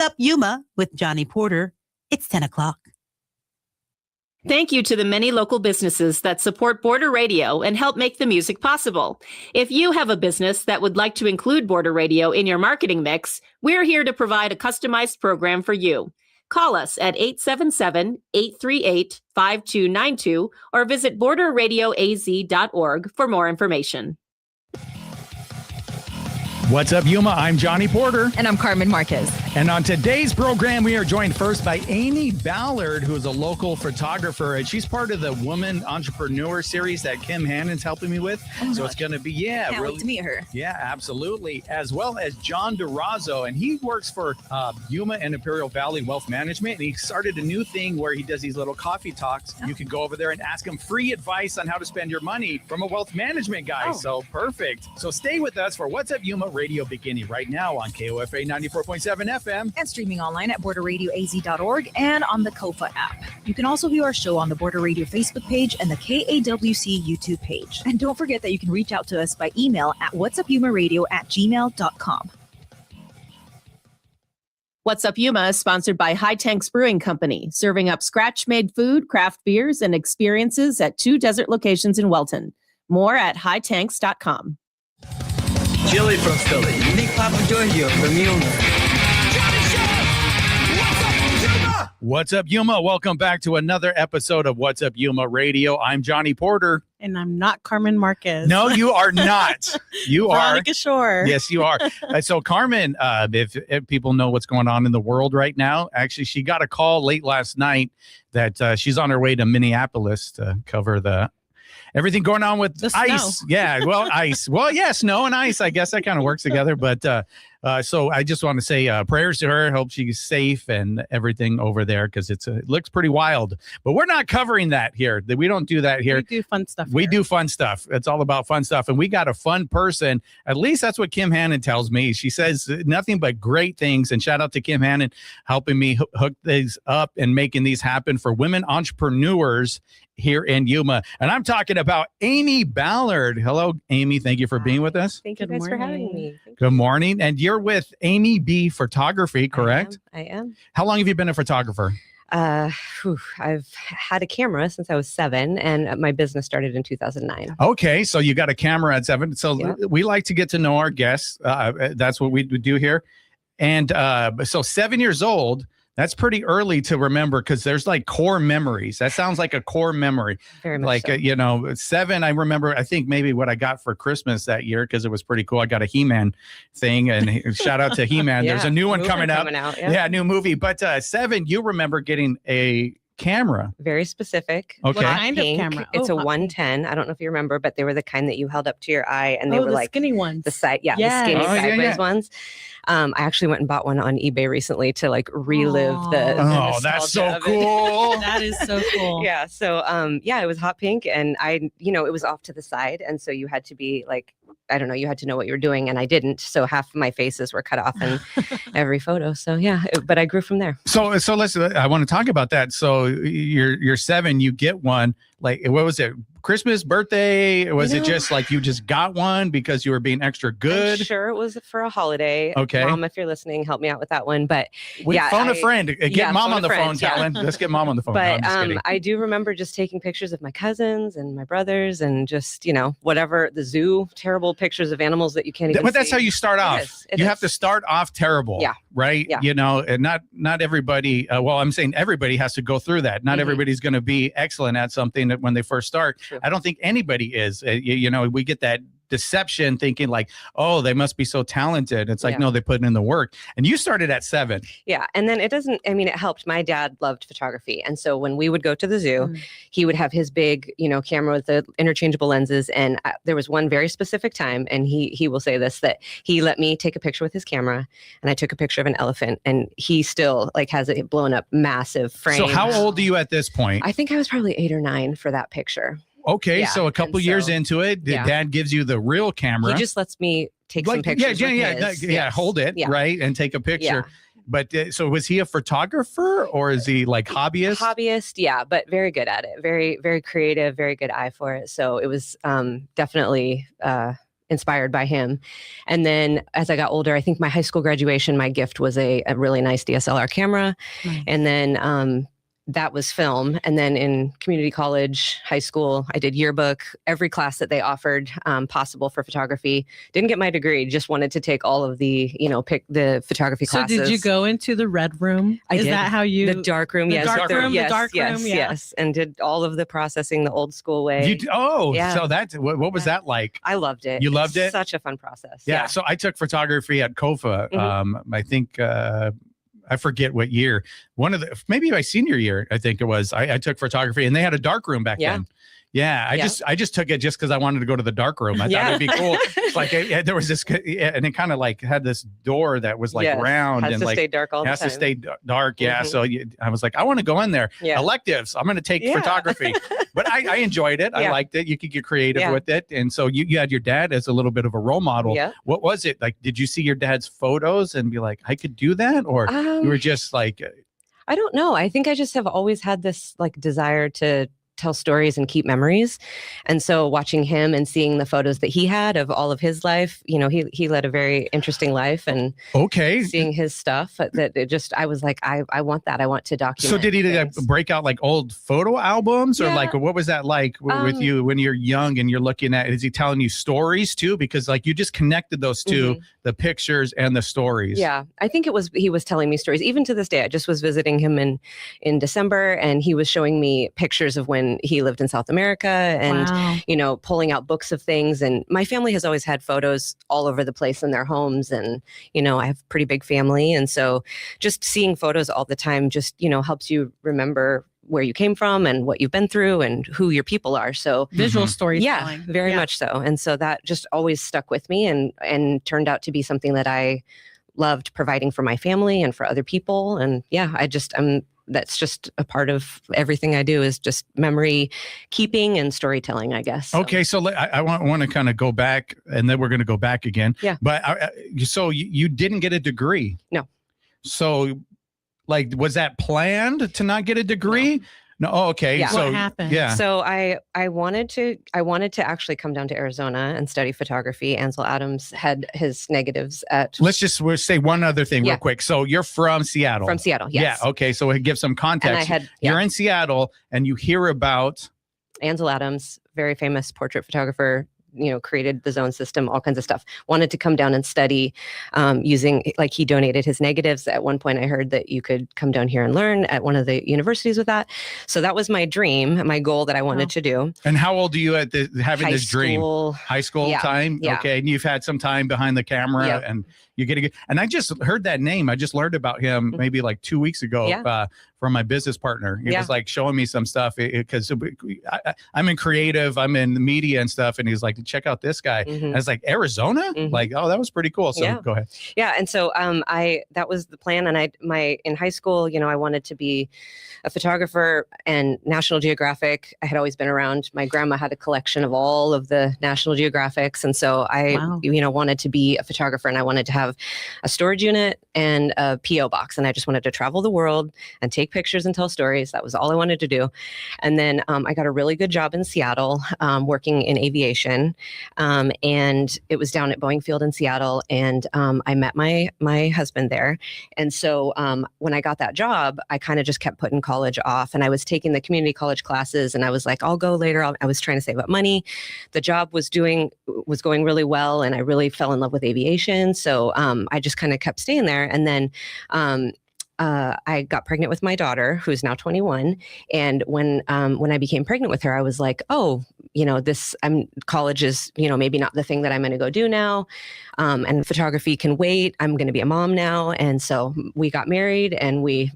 Up Yuma with Johnny Porter. It's 10 o'clock. Thank you to the many local businesses that support Border Radio and help make the music possible. If you have a business that would like to include Border Radio in your marketing mix, we're here to provide a customized program for you. Call us at 877-838-5292 or visit borderradioaz.org for more information. What's up, Yuma? I'm Johnny Porter. And I'm Carmen Marquez. And on today's program, we are joined first by Amy Ballard, who is a local photographer. And she's part of the Woman Entrepreneur series that Kim Hannon's helping me with. So it's going to be, Can't wait to meet her. Yeah, absolutely. As well as John Durazo. And he works for Yuma and Imperial Valley Wealth Management. And he started a new thing where he does these little coffee talks. You can go over there and ask him free advice on how to spend your money from a wealth management guy. So perfect. So stay with us for What's Up, Yuma Radio, beginning right now on KOFA 94.7 FM. And streaming online at borderradioaz.org and on the KOFA app. You can also view our show on the Border Radio Facebook page and the KAWC YouTube page. And don't forget that you can reach out to us by email at whatsupyumaradio@gmail.com. What's Up Yuma is sponsored by High Tanks Brewing Company, serving up scratch-made food, craft beers, and experiences at 2 desert locations in Welton. More at hightanks.com. Chili from Philly. Unique Papa Giorgio from Yuma. What's up, Yuma? Welcome back to another episode of What's Up, Yuma Radio. I'm Johnny Porter. And I'm not Carmen Marquez. No, you are not. You are. Veronica Shore. Yes, you are. So Carmen, if people know what's going on in the world right now, actually, she got a call late last night that she's on her way to Minneapolis to cover everything going on with the ice. Snow. Yeah, well, ice. Well, yeah, snow and ice. I guess that kind of works together. But so I just want to say prayers to her. Hope she's safe and everything over there because it looks pretty wild. But we're not covering that here. We don't do that here. We do fun stuff. We do fun stuff. It's all about fun stuff. And we got a fun person. At least that's what Kim Hannon tells me. She says nothing but great things. And shout out to Kim Hannon helping me hook these up and making these happen for women entrepreneurs here in Yuma. And I'm talking about Amy Ballard. Hello, Amy. Thank you for being with us. Thank you guys for having me. Good morning. And you're with Amy B Photography, correct? I am. How long have you been a photographer? I've had a camera since I was 7, and my business started in 2009. Okay, so you got a camera at 7. So Yeah. we like to get to know our guests. That's what we do here. And so 7 years old, that's pretty early to remember because there's like core memories. That sounds like a core memory. Very much Like, so. 7, I remember, I think maybe what I got for Christmas that year because it was pretty cool. I got a He-Man thing and shout out to He-Man. There's a new one coming out. Yeah. New movie. But 7, you remember getting a camera. Very specific. Okay. What Hot kind pink. of camera? It's a hot 110. I don't know if you remember, but they were the kind that you held up to your eye, and they were the like skinny ones. the side, the Yes. skinny Oh, yeah, sideways yeah. ones. I actually went and bought one on eBay recently to like relive the Oh, that's nostalgia so of it. cool. That is so cool. Yeah. So, it was hot pink, and it was off to the side, and so you had to be like, I don't know, you had to know what you were doing, and I didn't. So half of my faces were cut off in every photo. So yeah, but I grew from there. So let's. I want to talk about that. So you're 7. You get one. Like, what was it? Christmas, birthday? Or was it just like you just got one because you were being extra good? I'm sure it was for a holiday. Okay. Mom, if you're listening, help me out with that one. But Phone a friend. Get mom phone on the a friend, phone, Talon. Let's get mom on the phone. No, But I'm just kidding. I do remember just taking pictures of my cousins and my brothers and just, whatever, the zoo, terrible pictures of animals that you can't even But that's see. how you start off. It You is. have to start off terrible. Yeah. Right. Yeah. And not everybody. I'm saying everybody has to go through that. Not Mhm. everybody's going to be excellent at something when they first start. True. I don't think anybody is. We get that deception thinking like, oh, they must be so talented. It's like, Yeah. no, they put in the work. And you started at 7. Yeah. And then it helped. My dad loved photography. And so when we would go to the zoo, he would have his big, camera with the interchangeable lenses. And there was one very specific time, and he will say this, that he let me take a picture with his camera, and I took a picture of an elephant, and he still like has a blown up massive frame. So how old are you at this point? I think I was probably 8 or 9 for that picture. Okay. Yeah, So a couple and years so- into it, yeah. Dad gives you the real camera. He just lets me take some pictures. with his. Yes. Hold it, Yeah. right, and take a picture. Yeah. But so was he a photographer or is he like hobbyist? Hobbyist, yeah, but very good at it. Very, very creative, very good eye for it. So it was definitely inspired by him. And then as I got older, I think my high school graduation, my gift was a really nice DSLR camera. Nice. And then that was film. And then in community college, high school, I did yearbook, every class that they offered possible for photography. Didn't get my degree, just wanted to take all of the, pick the photography classes. So did you go into the red room? I Is did. that how you? The dark room, The yes. dark room, yes, the dark yes, room, yeah. yes. And did all of the processing the old school way. Yeah. So that's, what was that like? I loved it. You loved it? Such a fun process. Yeah. So I took photography at COFA. I think, I forget what year. Maybe my senior year, I think it was. I took photography, and they had a dark room back then. Yeah, I just took it just because I wanted to go to the dark room. I thought it'd be cool. It's like there was this, and it kind of like had this door that was like round has and to like stay dark all the has time. to stay dark. Yeah, so I was like, I want to go in there. Yeah. Electives. I'm going to take photography, but I enjoyed it. I liked it. You could get creative with it, and so you had your dad as a little bit of a role model. Yeah. What was it like? Did you see your dad's photos and be like, I could do that, or you were just like? I don't know. I think I just have always had this like desire to tell stories and keep memories. And so watching him and seeing the photos that he had of all of his life, he led a very interesting life, and seeing his stuff that it just, I was like, I want that. I want to document. So did he break out like old photo albums or like, what was that like with you when you're young and you're looking at, is he telling you stories too? Because like you just connected those two, the pictures and the stories. Yeah. I think he was telling me stories. Even to this day, I just was visiting him in December, and he was showing me pictures of when he lived in South America and, pulling out books of things. And my family has always had photos all over the place in their homes. And, I have a pretty big family. And so just seeing photos all the time just, helps you remember where you came from and what you've been through and who your people are. So visual storytelling. Yeah, very much so. And so that just always stuck with me and turned out to be something that I loved providing for my family and for other people. And that's just a part of everything I do, is just memory keeping and storytelling, I guess. Okay. So I want to kind of go back, and then we're going to go back again. Yeah. But so you didn't get a degree? No. So like, was that planned to not get a degree? No. Oh, okay. Yeah. So what happened? Yeah. So I wanted to actually come down to Arizona and study photography. Ansel Adams had his negatives at. We'll say one other thing real quick. So you're from Seattle. From Seattle, yes. Yeah. Okay. So give some context. You're in Seattle, and you hear about Ansel Adams, very famous portrait photographer. Created the zone system, all kinds of stuff. Wanted to come down and study using, like, he donated his negatives. At one point I heard that you could come down here and learn at one of the universities with that. So that was my dream, my goal that I wanted to do. And how old are you at having this dream? High school time? Yeah. Okay. And you've had some time behind the camera and you're getting, and I just heard that name. I just learned about him maybe like 2 weeks ago from my business partner. He was like showing me some stuff because I'm in creative, I'm in the media and stuff. And he's like, check out this guy. And I was like, Arizona? Like, oh, that was pretty cool. So go ahead. Yeah. And so that was the plan. And in high school, I wanted to be a photographer, and National Geographic, I had always been around. My grandma had a collection of all of the National Geographics. And so I, wanted to be a photographer, and I wanted to have a storage unit and a PO box. And I just wanted to travel the world and take pictures and tell stories. That was all I wanted to do. And then I got a really good job in Seattle, working in aviation. And it was down at Boeing Field in Seattle. And I met my husband there. And so when I got that job, I kind of just kept putting college off, and I was taking the community college classes, and I was like, I'll go later. I was trying to save up money. The job was going really well, and I really fell in love with aviation. So I just kind of kept staying there. And then I got pregnant with my daughter, who's now 21. And when I became pregnant with her, I was like, oh, college is, maybe not the thing that I'm going to go do now. And photography can wait. I'm going to be a mom now. And so we got married, and we,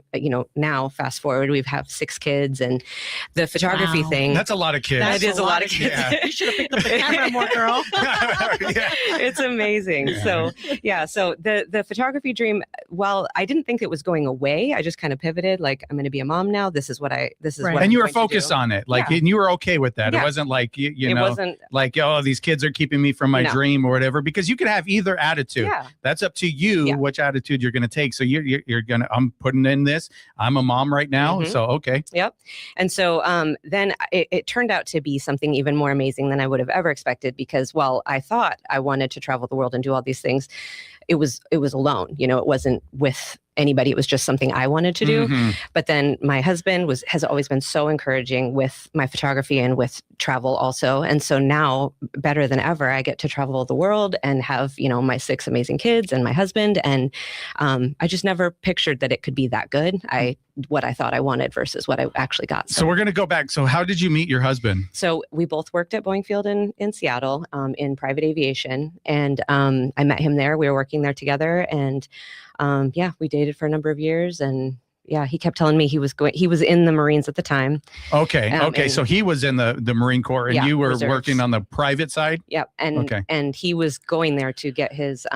now fast forward, we have 6 kids, and the photography thing. That's a lot of kids. That is a lot of kids. You should have picked up the camera more, girl. It's amazing. So, so the photography dream, while I didn't think it was going way. I just kind of pivoted, like, I'm going to be a mom now. This is what Right. what And I'm you were going to focused do. on it, like, Yeah. and you were okay with that. It Yeah. wasn't like you It know, wasn't, like, oh, these kids are keeping me from my No. dream or whatever. Because you could have either attitude. yeah. That's up to you, Yeah. which attitude you're going to take. So you're gonna. I'm putting in this. I'm a mom right now. Mhm. So okay. Yep. And so then it turned out to be something even more amazing than I would have ever expected, because while I thought I wanted to travel the world and do all these things, it was alone. You know, it wasn't with anybody. It was just something I wanted to do. Mhm. But then my husband has always been so encouraging with my photography and with travel also. And so now, better than ever, I get to travel the world and have, you know, my 6 amazing kids and my husband. And I just never pictured that it could be that good. What I thought I wanted versus what I actually got. So we're gonna go back. So how did you meet your husband? So we both worked at Boeing Field in Seattle in private aviation. And I met him there. We were working there together. And yeah, we dated for a number of years. And yeah, he kept telling me he was in the Marines at the time. Okay. Okay. and- So he was in the Marine Corps, and Yeah, you were reserves. working on the private side. Yep. And Okay. and he was going there to get his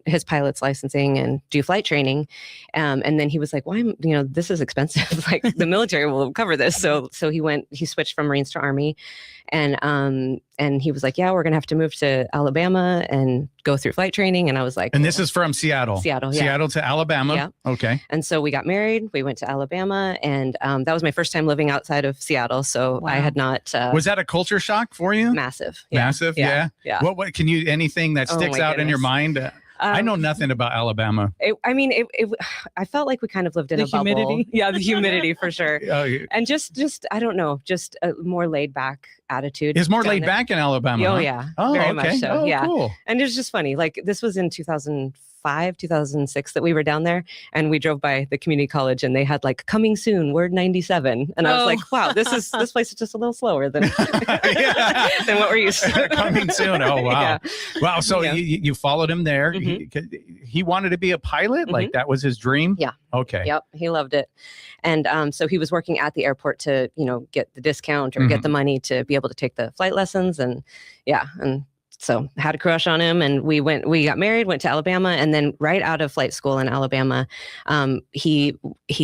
his pilot's licensing and do flight training. And then he was like, well, this is expensive. Like, the military will cover this. So he switched from Marines to Army. And he was like, yeah, we're going to have to move to Alabama and go through flight training. And I was like, And this is from Seattle. Seattle, yeah. Seattle to Alabama. Yeah. Okay. And so we got married, we went to Alabama, and that was my first time living outside of Seattle. So I Wow. had not, Was that a culture shock for you? massive. Yeah. Massive. Yeah. Yeah. What can you, anything that Oh sticks my out in your goodness. mind? I know Um, nothing about Alabama. I felt like we kind of lived in The a bubble. humidity? Yeah, the humidity for sure. Oh, And just I don't know, just a more laid back attitude. it's more down laid there. back in Alabama. Oh huh? yeah, Oh, very okay. much so. Oh, Yeah, cool. and it was just funny. Like, this was in 2005, 2006 that we were down there, and we drove by the community college, and they had like coming soon, word 97, and I was Oh. like, wow, this place is just a little slower than Yeah. than what we're used to. Coming soon. Oh, wow. Yeah. Wow. So Yeah. you followed him there. He wanted to be a pilot. Like, that was his dream. Yeah. Okay. Yep, he loved it. And so he was working at the airport to, get the discount or get the money to be able to take the flight lessons. And yeah, and so had a crush on him, and we got married, went to Alabama, and then right out of flight school in Alabama, he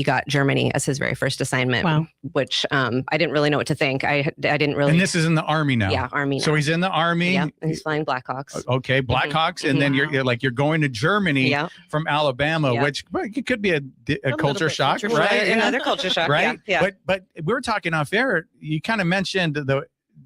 got Germany as his very first assignment. Wow. Which I didn't really know what to think. I didn't really. And this is in the Army now. Yeah, Army. So now. he's in the Army. Yeah, and he's flying Blackhawks. Okay, Blackhawks, and then Mhm. you're going to Germany Yeah, from Alabama, Yeah. which it could be a little culture bit shock, culture right? shock, yeah. another culture shock. Right. Yeah. But we were talking off air. You kind of mentioned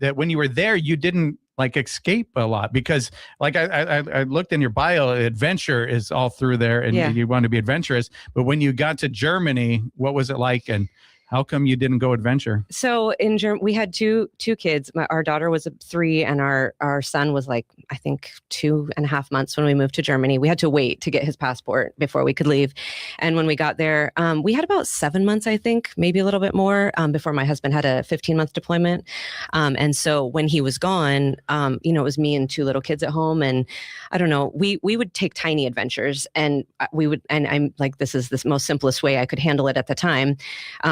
that when you were there, you didn't like escape a lot, because like I looked in your bio, adventure is all through there, and Yeah. you want to be adventurous. But when you got to Germany, what was it like, and how come you didn't go adventure? So in Germany, we had two kids. Our daughter was 3, and our son was like, I think 2.5 months when we moved to Germany. We had to wait to get his passport before we could leave. And when we got there, we had about 7 months, I think, maybe a little bit more, before my husband had a 15-month deployment. And so when he was gone, it was me and 2 little kids at home. And I don't know, we would take tiny adventures, and I'm like, this is the most simplest way I could handle it at the time.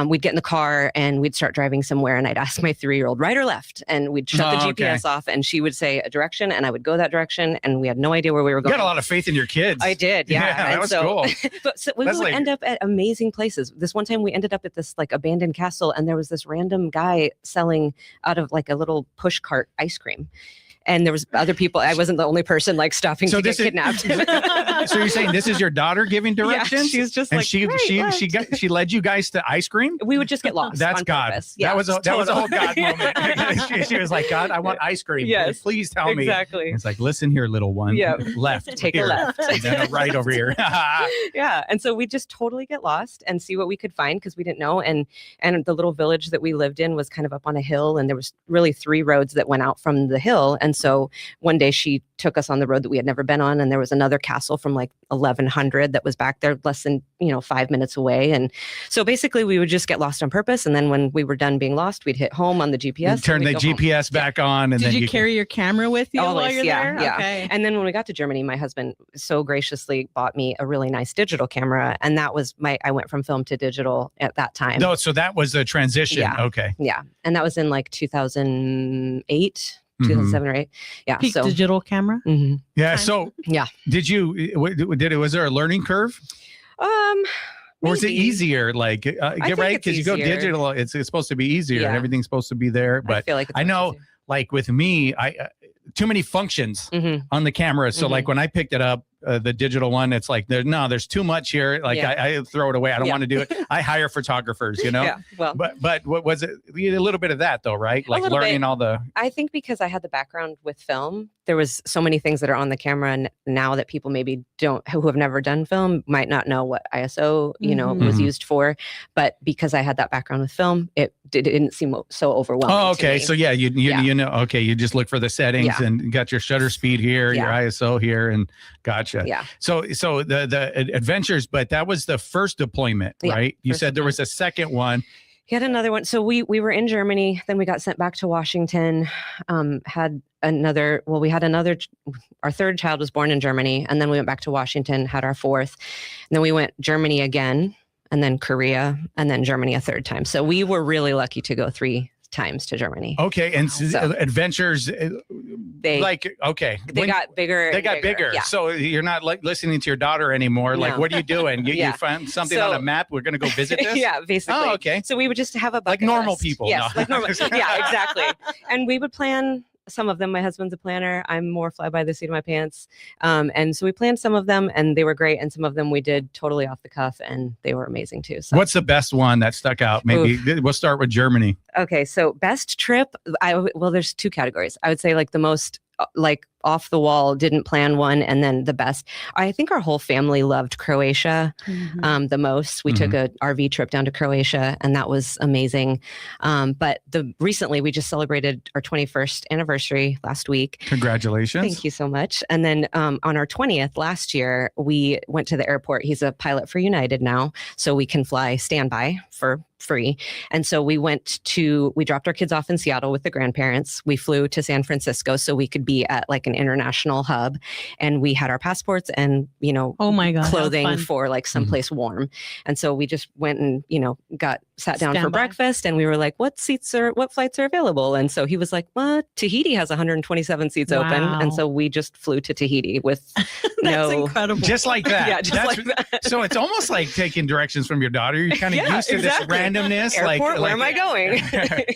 We'd get in the car and we'd start driving somewhere, and I'd ask my 3-year-old, right or left? And we'd shut the GPS off, and she would say a direction, and I would go that direction, and we had no idea where we were You going. got a lot of faith in your kids. I did, yeah. Yeah, that And was so, cool. But so we That's would like- end up at amazing places. This one time we ended up at this like abandoned castle, and there was this random guy selling out of like a little push cart ice cream. And there was other people. I wasn't the only person like stopping So to get this is- kidnapped. So you're saying this is your daughter giving Yeah, directions? she's just and like, she "Right, she led you guys to ice cream? we would just get lost. That's on God. purpose. Yeah, that was a total. whole God moment. she was like, God, I want ice cream. Yes. Please tell me. Exactly. It's like, listen here, little one. Yeah. Left. Take a here. left. And then a right over here. Yeah, and so we just totally get lost and see what we could find, because we didn't know. And the little village that we lived in was kind of up on a hill, and there was really 3 roads that went out from the hill. And so one day she took us on the road that we had never been on, and there was another castle from like 1100 that was back there less than 5 minutes away. And so basically we would just get lost on purpose, and then when we were done being lost, we'd hit home on the GPS. You and turn we'd the go home. GPS back on, and Did then you carry your camera with you while Always, you're yeah, there? yeah. Okay. And then when we got to Germany, my husband so graciously bought me a really nice digital camera, and that was I went from film to digital at that time. No, so that was the transition. Yeah. Okay. Yeah, and that was in like 2008, Mhm. 2007 or 8. Yeah, Peak so digital camera. mhm. Yeah. Fine. So Yeah. was there a learning curve? Or is it maybe. easier? Like, think right? it's Because you go easier. digital, it's supposed to be easier and Yeah. everything's supposed to be there. I But feel like it's I much know, easier. like with me, too many functions Mhm. on the camera. So like when I picked it up, the digital one, it's like there's too much here. Like Yeah. I throw it away. I don't Yeah. want to do it. I hire photographers, you know. Yeah. Well, But what was it? A little bit of that though, right? Like little learning bit. all the. I think because I had the background with film, there was so many things that are on the camera now that people maybe who have never done film might not know what ISO, was Mhm. used for. But because I had that background with film, it didn't seem so overwhelming. Oh, to okay. me. So yeah, you know, okay, you just look for the settings Yeah. and you got your shutter speed here, your Yeah. ISO here, and gotcha. Yeah. So the adventures, but that was the first deployment, Yeah, right? You first said there was a second one. He had another one. So we were in Germany, then we got sent back to Washington, our third child was born in Germany, and then we went back to Washington, had our fourth, and then we went Germany again, and then Korea, and then Germany a third time. So we were really lucky to go 3 times to Germany. Okay, and So- adventures, They got bigger. They and got bigger. Yeah. So you're not like listening to your daughter anymore. Like, No. what are you doing? You Yeah. find something So- on a map. We're going to go visit this. Yeah, basically. Oh, okay. So we would just have a bucket normal list. people. Yes, No. like normal. Yeah, exactly. And we would plan some of them. My husband's a planner. I'm more fly by the seat of my pants. And so we planned some of them and they were great. And some of them we did totally off the cuff and they were amazing too. So What's the best one that stuck out? Maybe we'll start with Germany. okay, so best trip. There's 2 categories. I would say like the most like off the wall, didn't plan one, and then the best. I think our whole family loved Croatia the most. We took a RV trip down to Croatia, and that was amazing. But recently we just celebrated our 21st anniversary last week. Congratulations. Thank you so much. And then on our 20th last year, we went to the airport. He's a pilot for United now, so we can fly standby for free. And so we dropped our kids off in Seattle with the grandparents. We flew to San Francisco so we could be at like an international hub, and we had our passports and, Oh my God, how clothing fun. for like someplace warm. And so we just went and, sat down for Standby. breakfast, and we were like, what flights are available? And so he was like, well, Tahiti has 127 seats open. Wow. And so we just flew to Tahiti with That's incredible. Just like that. Yeah, just like that. So it's almost like taking directions from your daughter. You're kind of Yeah, used to exactly. this randomness. Airport, where am I going?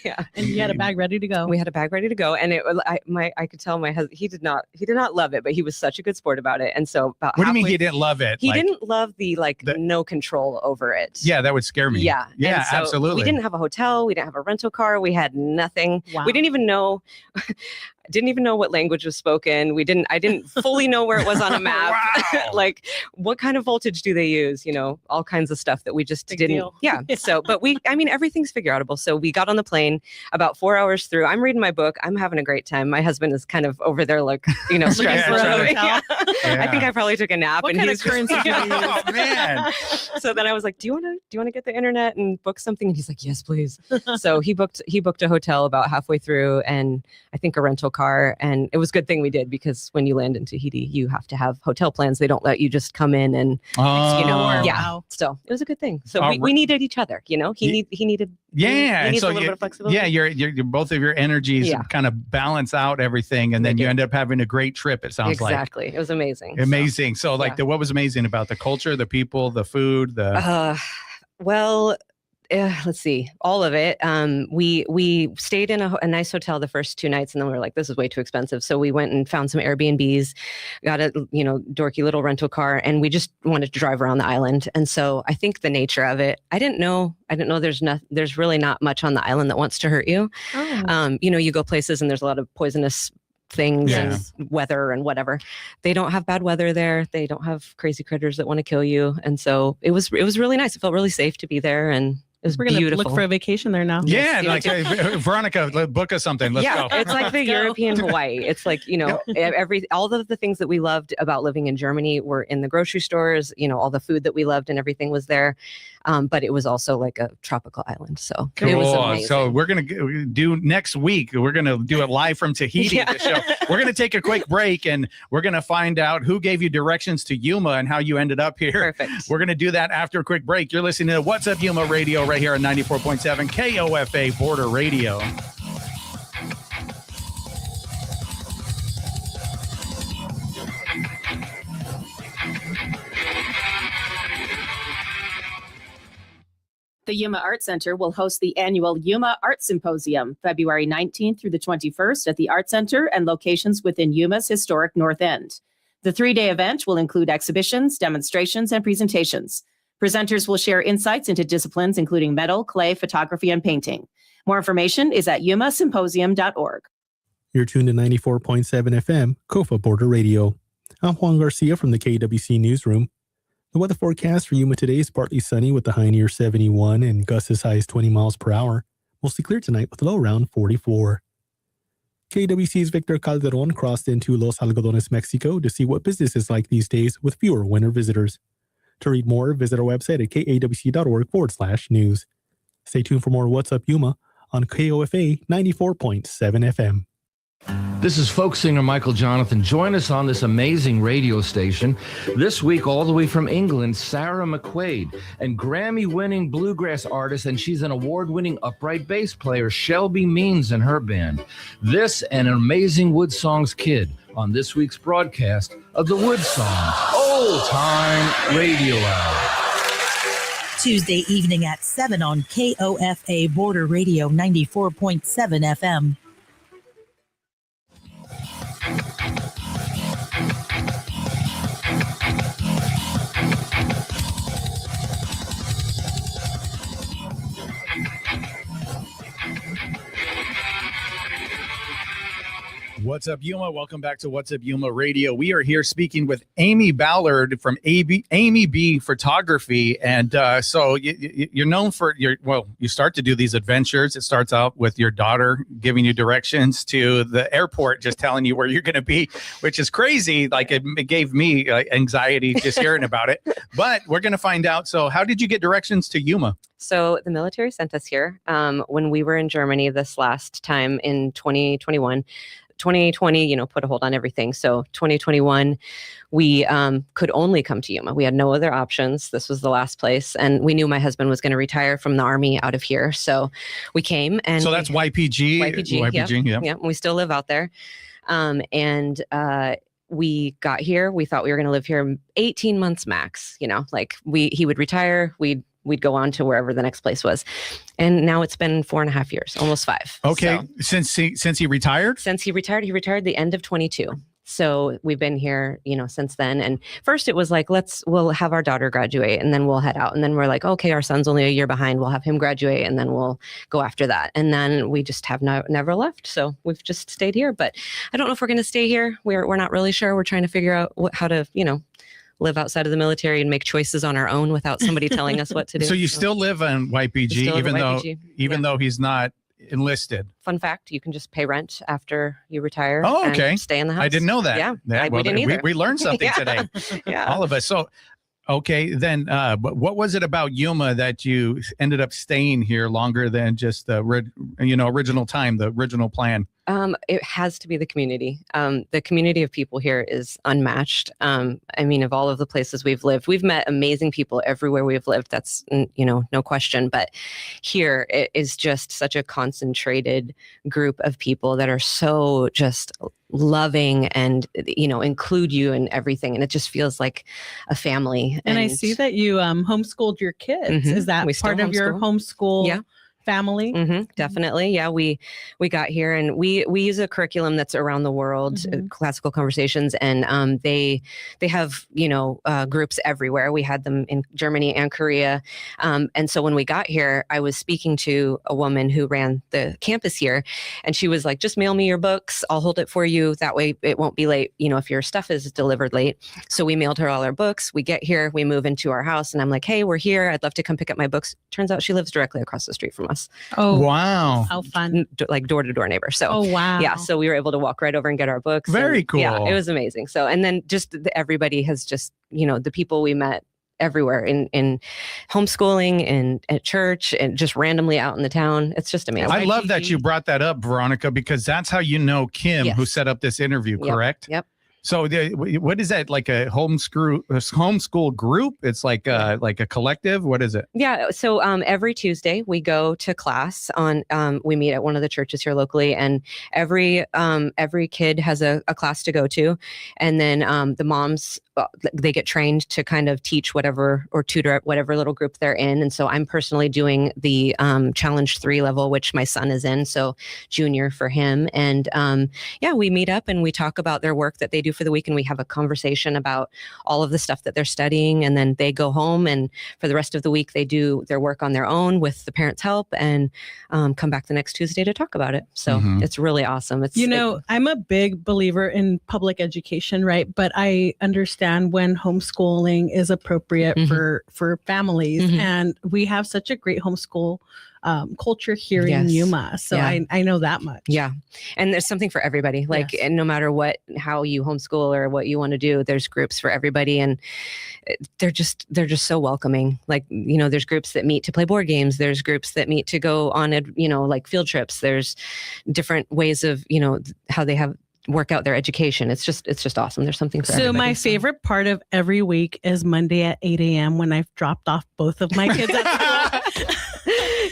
Yeah. And you had a bag ready to go. We had a bag ready to go, and I could tell my husband he did not love it, but he was such a good sport about it. And so about What do you mean halfway- he didn't love it? He Like, didn't love the no control over it. Yeah, that would scare me. Yeah. Yeah, And so absolutely. We didn't have a hotel. We didn't have a rental car. We had nothing. Wow. We didn't even know. Didn't even know what language was spoken. I didn't fully know where it was on a map. Wow. Like, what kind of voltage do they use? All kinds of stuff that we just Big didn't. deal. Yeah. So, but everything's figure outable. So we got on the plane about 4 hours through. I'm reading my book. I'm having a great time. My husband is kind of over there, like, stressed. for a out. hotel. I think I probably took a nap. What and kind he's of currency do you use? Oh, man. So then I was like, do you want to get the internet and book something? And he's like, yes, please. So he booked a hotel about halfway through, and I think a rental car. And it was a good thing we did, because when you land in Tahiti, you have to have hotel plans. They don't let you just come in and, Oh, yeah. Wow. So it was a good thing. So All we right. needed each other, he needed. Yeah, He and needs so a little bit of flexibility. yeah, you're both of your energies Yeah. kind of balance out everything, and then They you do. end up having a great trip. It sounds Exactly. It was amazing. amazing. So, like, yeah. what was amazing about the culture, the people, the food, Let's see, all of it. We stayed in a nice hotel the first 2 nights, and then we were like, this is way too expensive. So we went and found some Airbnbs, got a dorky little rental car, and we just wanted to drive around the island. And so I think the nature of it, I didn't know there's really not much on the island that wants to hurt you. Oh. You go places and there's a lot of poisonous things Yeah. and weather and whatever. They don't have bad weather there. They don't have crazy critters that want to kill you. And so it was really nice. It felt really safe to be there, and it was We're going to beautiful. look for a vacation there now. yeah, you like Veronica, book us something. Let's yeah, go. it's like the Let's go. European Hawaii. It's like, all of the things that we loved about living in Germany were in the grocery stores. All the food that we loved and everything was there. But it was also like a tropical island. So it was Cool. amazing. So we're gonna do next week. We're gonna do it live from Tahiti. Yeah. The show. We're gonna take a quick break, and we're gonna find out who gave you directions to Yuma and how you ended up here. Perfect. We're gonna do that after a quick break. You're listening to What's Up Yuma Radio right here on 94.7 KOFA Border Radio. The Yuma Art Center will host the annual Yuma Art Symposium, February 19th through the 21st at the Art Center and locations within Yuma's historic North End. The 3-day event will include exhibitions, demonstrations, and presentations. Presenters will share insights into disciplines including metal, clay, photography, and painting. More information is at yumasymposium.org. You're tuned to 94.7 FM, KOFA Border Radio. I'm Juan Garcia from the KWC Newsroom. The weather forecast for Yuma today is partly sunny with the high near 71 and gusts as high as 20 miles per hour. Mostly clear tonight with a low around 44. KWC's Victor Calderon crossed into Los Algodones, Mexico to see what business is like these days with fewer winter visitors. To read more, visit our website at kawc.org/news. Stay tuned for more What's Up Yuma on KOFA 94.7 FM. This is folk singer Michael Jonathan. Join us on this amazing radio station. This week, all the way from England, Sarah McQuaid, and Grammy-winning bluegrass artist, and she's an award-winning upright bass player, Shelby Means, and her band. This and an amazing Wood Songs kid on this week's broadcast of the Wood Songs Old Time Radio Hour. Tuesday evening at 7 on KOFA Border Radio 94.7 FM. What's up, Yuma? Welcome back to What's Up Yuma Radio. We are here speaking with Amy Ballard from Amy B Photography. And so you're known for you start to do these adventures. It starts out with your daughter giving you directions to the airport, just telling you where you're going to be, which is crazy. Like it gave me anxiety just hearing about it. But we're going to find out. So how did you get directions to Yuma? So the military sent us here when we were in Germany this last time in 2021. 2020, put a hold on everything. So 2021, we could only come to Yuma. We had no other options. This was the last place. And we knew my husband was going to retire from the Army out of here. So we came. And so that's YPG? YPG, yeah. We still live out there. We got here. We thought we were going to live here 18 months max. He would retire. We'd go on to wherever the next place was. And now it's been 4.5 years, almost 5. Okay. So, since he retired? Since he retired the end of 22. So we've been here, since then. And first it was like, we'll have our daughter graduate and then we'll head out. And then we're like, okay, our son's only a year behind. We'll have him graduate and then we'll go after that. And then we just have never left. So we've just stayed here, but I don't know if we're going to stay here. We're not really sure. We're trying to figure out how to, live outside of the military and make choices on our own without somebody telling us what to do. So you still live on YPG, even though he's not enlisted. Fun fact, you can just pay rent after you retire. Oh, okay. And stay in the house. I didn't know that. Yeah. We didn't either. We learned something today. Yeah. All of us. So, okay, then what was it about Yuma that you ended up staying here longer than just the original time, the original plan? It has to be the community. The community of people here is unmatched. Of all of the places we've lived, we've met amazing people everywhere we've lived. That's, no question. But here it is just such a concentrated group of people that are so just loving and, include you in everything. And it just feels like a family. And I see that you homeschooled your kids. Mm-hmm. Is that part of your homeschool family? Mm-hmm, definitely. Yeah, we got here and we use a curriculum that's around the world, classical conversations, and they have groups everywhere. We had them in Germany and Korea, and so when we got here, I was speaking to a woman who ran the campus here, and she was like, "Just mail me your books. I'll hold it for you. That way, it won't be late. If your stuff is delivered late." So we mailed her all our books. We get here, we move into our house, and I'm like, "Hey, we're here. I'd love to come pick up my books." Turns out she lives directly across the street from us. Oh, wow. How fun. Like door-to-door neighbor. So, oh, wow. Yeah, so we were able to walk right over and get our books. Very cool. Yeah, it was amazing. So, and then just everybody has just, the people we met everywhere in homeschooling and at church and just randomly out in the town. It's just amazing. I love that you brought that up, Veronica, because that's how you know Kim, who set up this interview, correct? Yep. So what is that, like a homeschool group? It's like a collective? What is it? Yeah. So every Tuesday we go to class we meet at one of the churches here locally, and every kid has a class to go to. And then the moms they get trained to kind of teach whatever or tutor whatever little group they're in. And so I'm personally doing the Challenge 3 level, which my son is in. So junior for him. And we meet up and we talk about their work that they do for the week. And we have a conversation about all of the stuff that they're studying. And then they go home and for the rest of the week, they do their work on their own with the parents' help and come back the next Tuesday to talk about it. So it's really awesome. I'm a big believer in public education, right? But I understand when homeschooling is appropriate for families. And we have such a great homeschool culture here in Yuma. So I know that much. Yeah. And there's something for everybody. Like, and no matter how you homeschool or what you want to do, there's groups for everybody. And they're just so welcoming. Like, there's groups that meet to play board games. There's groups that meet to go on, like field trips. There's different ways of, how they work out their education. It's just awesome. There's something for everybody. So my favorite part of every week is Monday at 8 a.m. when I've dropped off both of my kids at school.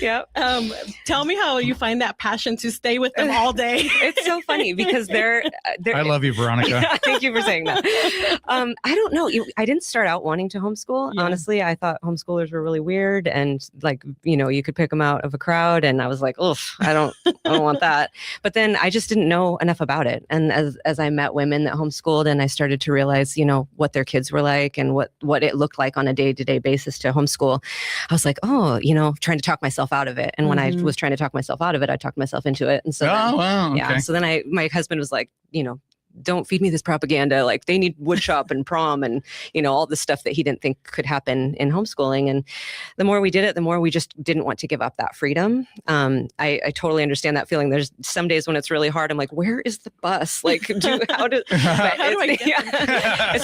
Yep. Tell me how you find that passion to stay with them all day. It's so funny because they're I love you, Veronica. Thank you for saying that. I don't know. I didn't start out wanting to homeschool. Yeah. Honestly, I thought homeschoolers were really weird and you could pick them out of a crowd. And I was like, oof, I don't want that. But then I just didn't know enough about it. And as I met women that homeschooled and I started to realize, what their kids were like and what it looked like on a day-to-day basis to homeschool, I was like, trying to talk myself out of it. And when I was trying to talk myself out of it, I talked myself into it. And so so then my husband was like, don't feed me this propaganda. Like they need woodshop and prom and, all the stuff that he didn't think could happen in homeschooling. And the more we did it, the more we just didn't want to give up that freedom. I totally understand that feeling. There's some days when it's really hard. I'm like, where is the bus? Like, it's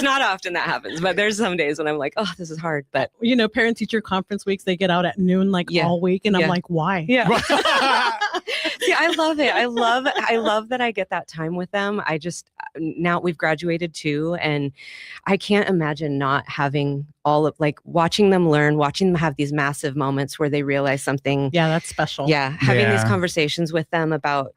not often that happens, but there's some days when I'm like, oh, this is hard. But parent teacher conference weeks, they get out at noon, all week. And I'm like, why? Yeah. See, I love it. I love that I get that time with them. Now we've graduated too. And I can't imagine not having all of watching them learn, watching them have these massive moments where they realize something. Yeah, that's special. Yeah. Having these conversations with them about,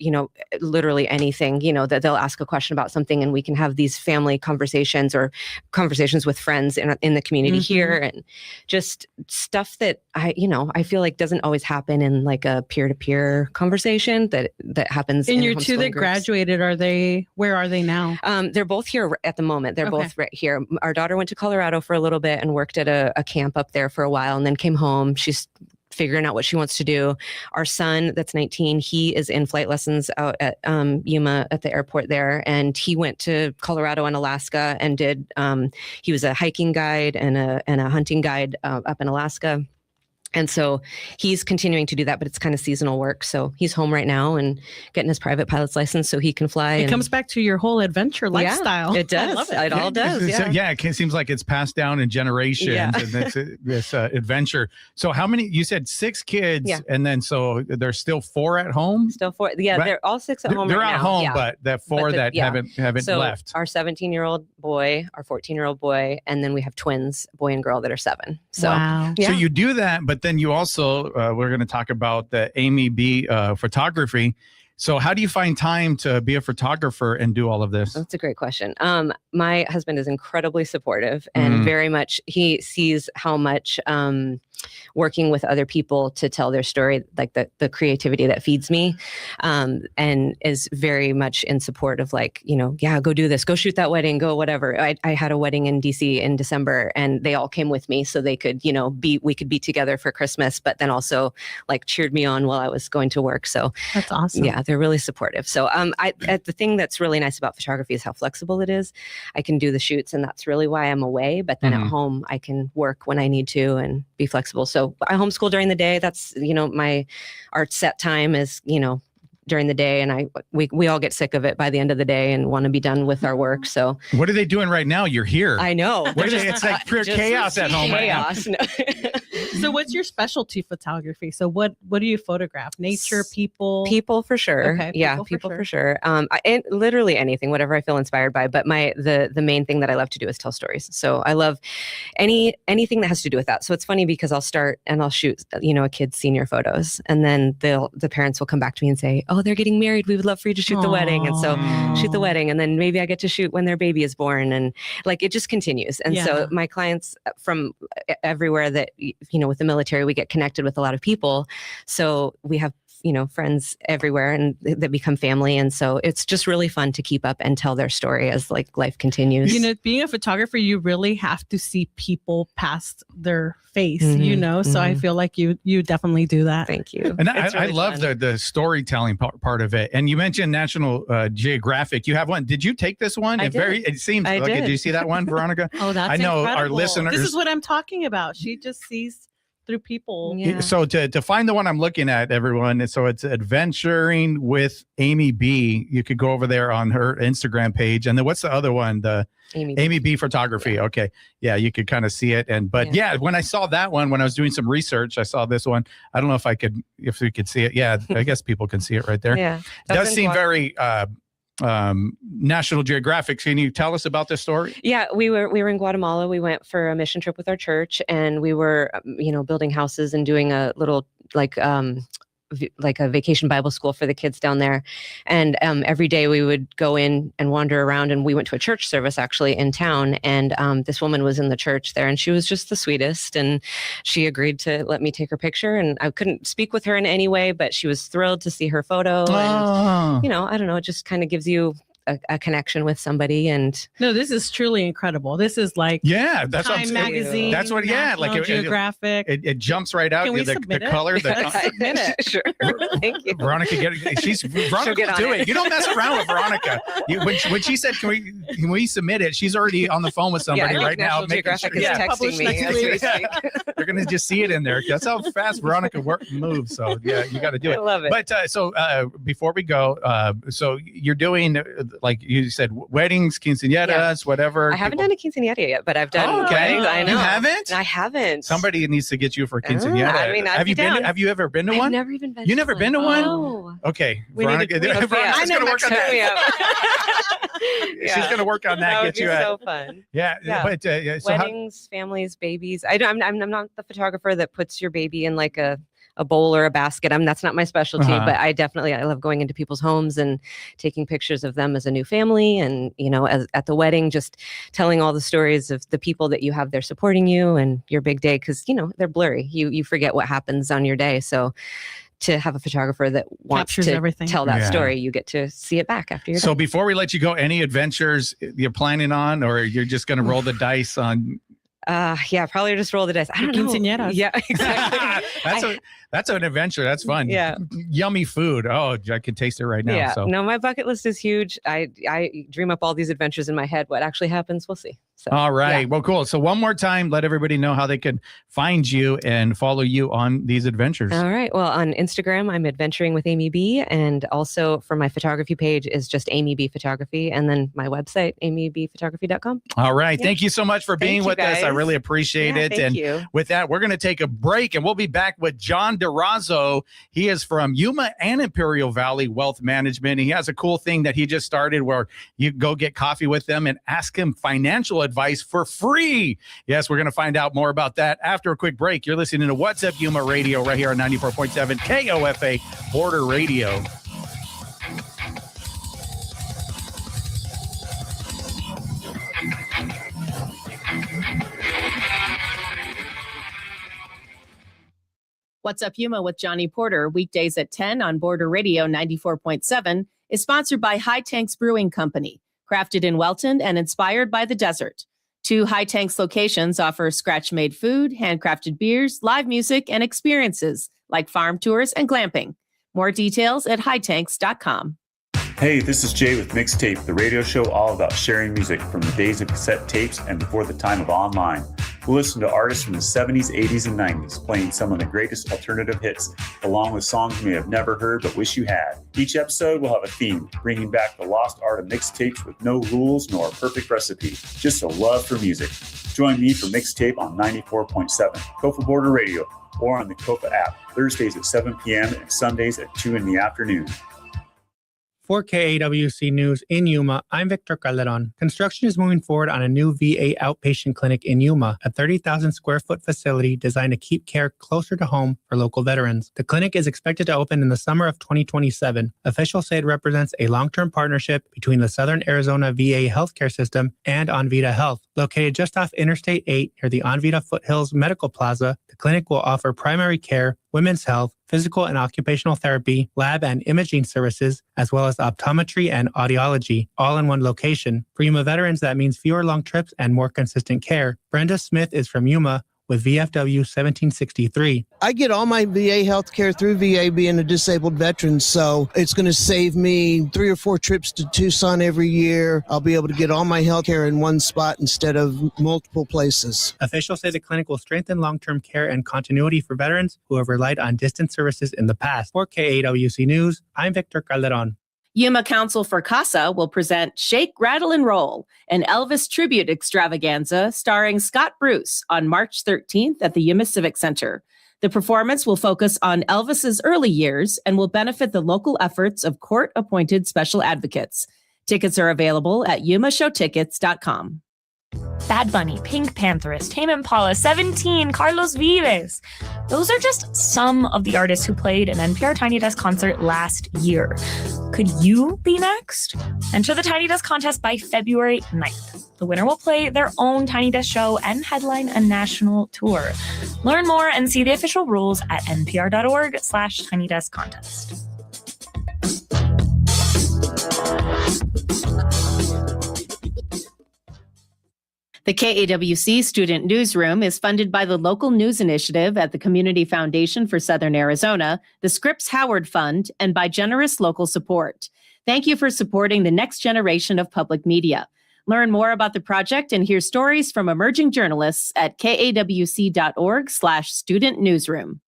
literally anything, that they'll ask a question about something and we can have these family conversations or conversations with friends in the community here and just stuff that I feel like doesn't always happen in like a peer-to-peer conversation that happens. In your two that graduated, where are they now? They're both here at the moment. They're both right here. Our daughter went to Colorado for a little bit and worked at a camp up there for a while and then came home. She's figuring out what she wants to do. Our son, that's 19, he is in flight lessons out at Yuma at the airport there. And he went to Colorado and Alaska and he was a hiking guide and a hunting guide up in Alaska. And so he's continuing to do that, but it's kind of seasonal work. So he's home right now and getting his private pilot's license so he can fly. It comes back to your whole adventure lifestyle. It does. I love it. It all does. It seems like it's passed down in generations and this adventure. So how many, you said 6 kids and then so there's still 4 at home? Still 4. Yeah, right? They're all 6 at home They're right at now. home, but that 4 that haven't left. Our 17-year-old boy, our 14-year-old boy, and then we have twins, boy and girl, that are 7. So, So you do that, but then you also, we're going to talk about the Amy B photography. So how do you find time to be a photographer and do all of this? That's a great question. My husband is incredibly supportive and very much, he sees how much working with other people to tell their story, like the creativity that feeds me, and is very much in support of go do this, go shoot that wedding, go whatever. I had a wedding in DC in December and they all came with me so they could, we could be together for Christmas, but then also cheered me on while I was going to work. So that's awesome. Yeah, they're really supportive. So the thing that's really nice about photography is how flexible it is. I can do the shoots and that's really why I'm away, but then at home I can work when I need to and be flexible. So I homeschool during the day. That's, my art set time is, during the day, and we all get sick of it by the end of the day and want to be done with our work. So what are they doing right now? You're here. I know. It's like pure chaos at home. Chaos. So what's your specialty photography? So what do you photograph? Nature, people? People for sure. Okay, yeah, people for sure. And literally anything, whatever I feel inspired by. But the main thing that I love to do is tell stories. So I love anything that has to do with that. So it's funny because I'll start and I'll shoot, a kid's senior photos, and then the parents will come back to me and say, oh, they're getting married. We would love for you to shoot the wedding. And so shoot the wedding. And then maybe I get to shoot when their baby is born. And like, it just continues. And so my clients from everywhere that, with the military, we get connected with a lot of people. So we have friends everywhere and that become family. And so it's just really fun to keep up and tell their story as like life continues. Being a photographer, you really have to see people past their face, so I feel like you definitely do that. Thank you. And I love the storytelling part of it. And you mentioned National Geographic. You have one. Did you take this one? It seems like, did you see that one, Veronica? Oh, that's I know incredible. Our listeners. This is what I'm talking about. She just sees through people. Yeah. So to find the one I'm looking at, everyone, so it's Adventuring with Amy B. You could go over there on her Instagram page. And then what's the other one? The Amy B Photography. Yeah. Okay. Yeah, you could kind of see it. But when I saw that one, when I was doing some research, I saw this one. I don't know if we could see it. Yeah, I guess people can see it right there. Yeah. It does seem very National Geographic. Can you tell us about this story? Yeah, we were in Guatemala. We went for a mission trip with our church, and we were building houses and doing a little like a vacation Bible school for the kids down there. And every day we would go in and wander around, and we went to a church service actually in town. And this woman was in the church there, and she was just the sweetest. And she agreed to let me take her picture. And I couldn't speak with her in any way, but she was thrilled to see her photo. And, I don't know, it just kind of gives you a connection with somebody. And no, this is truly incredible. This is like that's Time magazine. That's what Geographic. It jumps right out. Can we the color. submit it. Sure. Thank you. Veronica, Veronica, do it. You don't mess around with Veronica. When she said, can we submit it? She's already on the phone with somebody right now. National Geographic is texting me as we speak. They're going to just see it in there. That's how fast Veronica moves. So yeah, you got to do it. I love it. But before we go, so you're doing, like you said, weddings, quinceañeras, whatever. I haven't done a quinceañera yet, but I've done weddings. I know. You haven't? I haven't. Somebody needs to get you for quinceañera. Have you ever been to one? I've never even been. You never been to one? No. Okay, Veronica. Veronica's going to work on that. She's going to work on that. That would be so fun. Yeah. But so weddings, families, babies. I'm not the photographer that puts your baby in like a bowl or a basket. That's not my specialty, but I love going into people's homes and taking pictures of them as a new family. And, as at the wedding, just telling all the stories of the people that you have there supporting you and your big day. Cause they're blurry. You forget what happens on your day. So to have a photographer that wants captures to everything. Tell that story, you get to see it back after you're done. So done. Before we let you go, any adventures you're planning on, or you're just going to roll the dice on? Probably just roll the dice. I don't know. Quinceañeras. Yeah, exactly. That's an adventure. That's fun. Yeah. Yummy food. Oh, I can taste it right now. Yeah. So. No, my bucket list is huge. I dream up all these adventures in my head. What actually happens, we'll see. So, all right. Well, cool. So one more time, let everybody know how they can find you and follow you on these adventures. All right. Well, on Instagram, I'm Adventuring with Amy B. And also for my photography page is just Amy B Photography. And then my website, amyBphotography.com. All right. Yeah. Thank you so much for being with us. I really appreciate it. Thank you. With that, we're going to take a break, and we'll be back with John Durazo. He is from Yuma and Imperial Valley Wealth Management. He has a cool thing that he just started where you go get coffee with them and ask him financial advice for free. Yes, we're going to find out more about that after a quick break. You're listening to What's Up Yuma Radio right here on 94.7 KOFA Border Radio. What's Up Yuma with Johnny Porter, weekdays at 10 on Border Radio 94.7, is sponsored by High Tanks Brewing Company, crafted in Welton and inspired by the desert. 2 High Tanks locations offer scratch-made food, handcrafted beers, live music, and experiences like farm tours and glamping. More details at hightanks.com. Hey, this is Jay with Mixtape, the radio show all about sharing music from the days of cassette tapes and before the time of online. We'll listen to artists from the 70s, 80s, and 90s playing some of the greatest alternative hits, along with songs you may have never heard but wish you had. Each episode will have a theme, bringing back the lost art of mixtapes with no rules nor a perfect recipe, just a love for music. Join me for Mixtape on 94.7 Kofa Border Radio or on the Kofa app, Thursdays at 7 p.m. and Sundays at 2 in the afternoon. For KAWC News in Yuma, I'm Victor Calderon. Construction is moving forward on a new VA outpatient clinic in Yuma, a 30,000 square foot facility designed to keep care closer to home for local veterans. The clinic is expected to open in the summer of 2027. Officials say it represents a long-term partnership between the Southern Arizona VA healthcare system and Onvita Health. Located just off Interstate 8 near the Onvita Foothills Medical Plaza, the clinic will offer primary care, women's health, physical and occupational therapy, lab and imaging services, as well as optometry and audiology, all in one location. For Yuma veterans, that means fewer long trips and more consistent care. Brenda Smith is from Yuma with VFW 1763. I get all my VA health care through VA being a disabled veteran, so it's going to save me 3 or 4 trips to Tucson every year. I'll be able to get all my health care in one spot instead of multiple places. Officials say the clinic will strengthen long-term care and continuity for veterans who have relied on distant services in the past. For KAWC News, I'm Victor Calderon. Yuma Council for CASA will present Shake, Rattle, and Roll, an Elvis tribute extravaganza starring Scott Bruce on March 13th at the Yuma Civic Center. The performance will focus on Elvis's early years and will benefit the local efforts of court-appointed special advocates. Tickets are available at yumashowtickets.com. Bad Bunny, Pink Pantherist, Tame Impala, 17, Carlos Vives. Those are just some of the artists who played an NPR Tiny Desk concert last year. Could you be next? Enter the Tiny Desk contest by February 9th. The winner will play their own Tiny Desk show and headline a national tour. Learn more and see the official rules at npr.org/Tiny Desk Contest. The KAWC Student Newsroom is funded by the Local News Initiative at the Community Foundation for Southern Arizona, the Scripps Howard Fund, and by generous local support. Thank you for supporting the next generation of public media. Learn more about the project and hear stories from emerging journalists at kawc.org/student newsroom.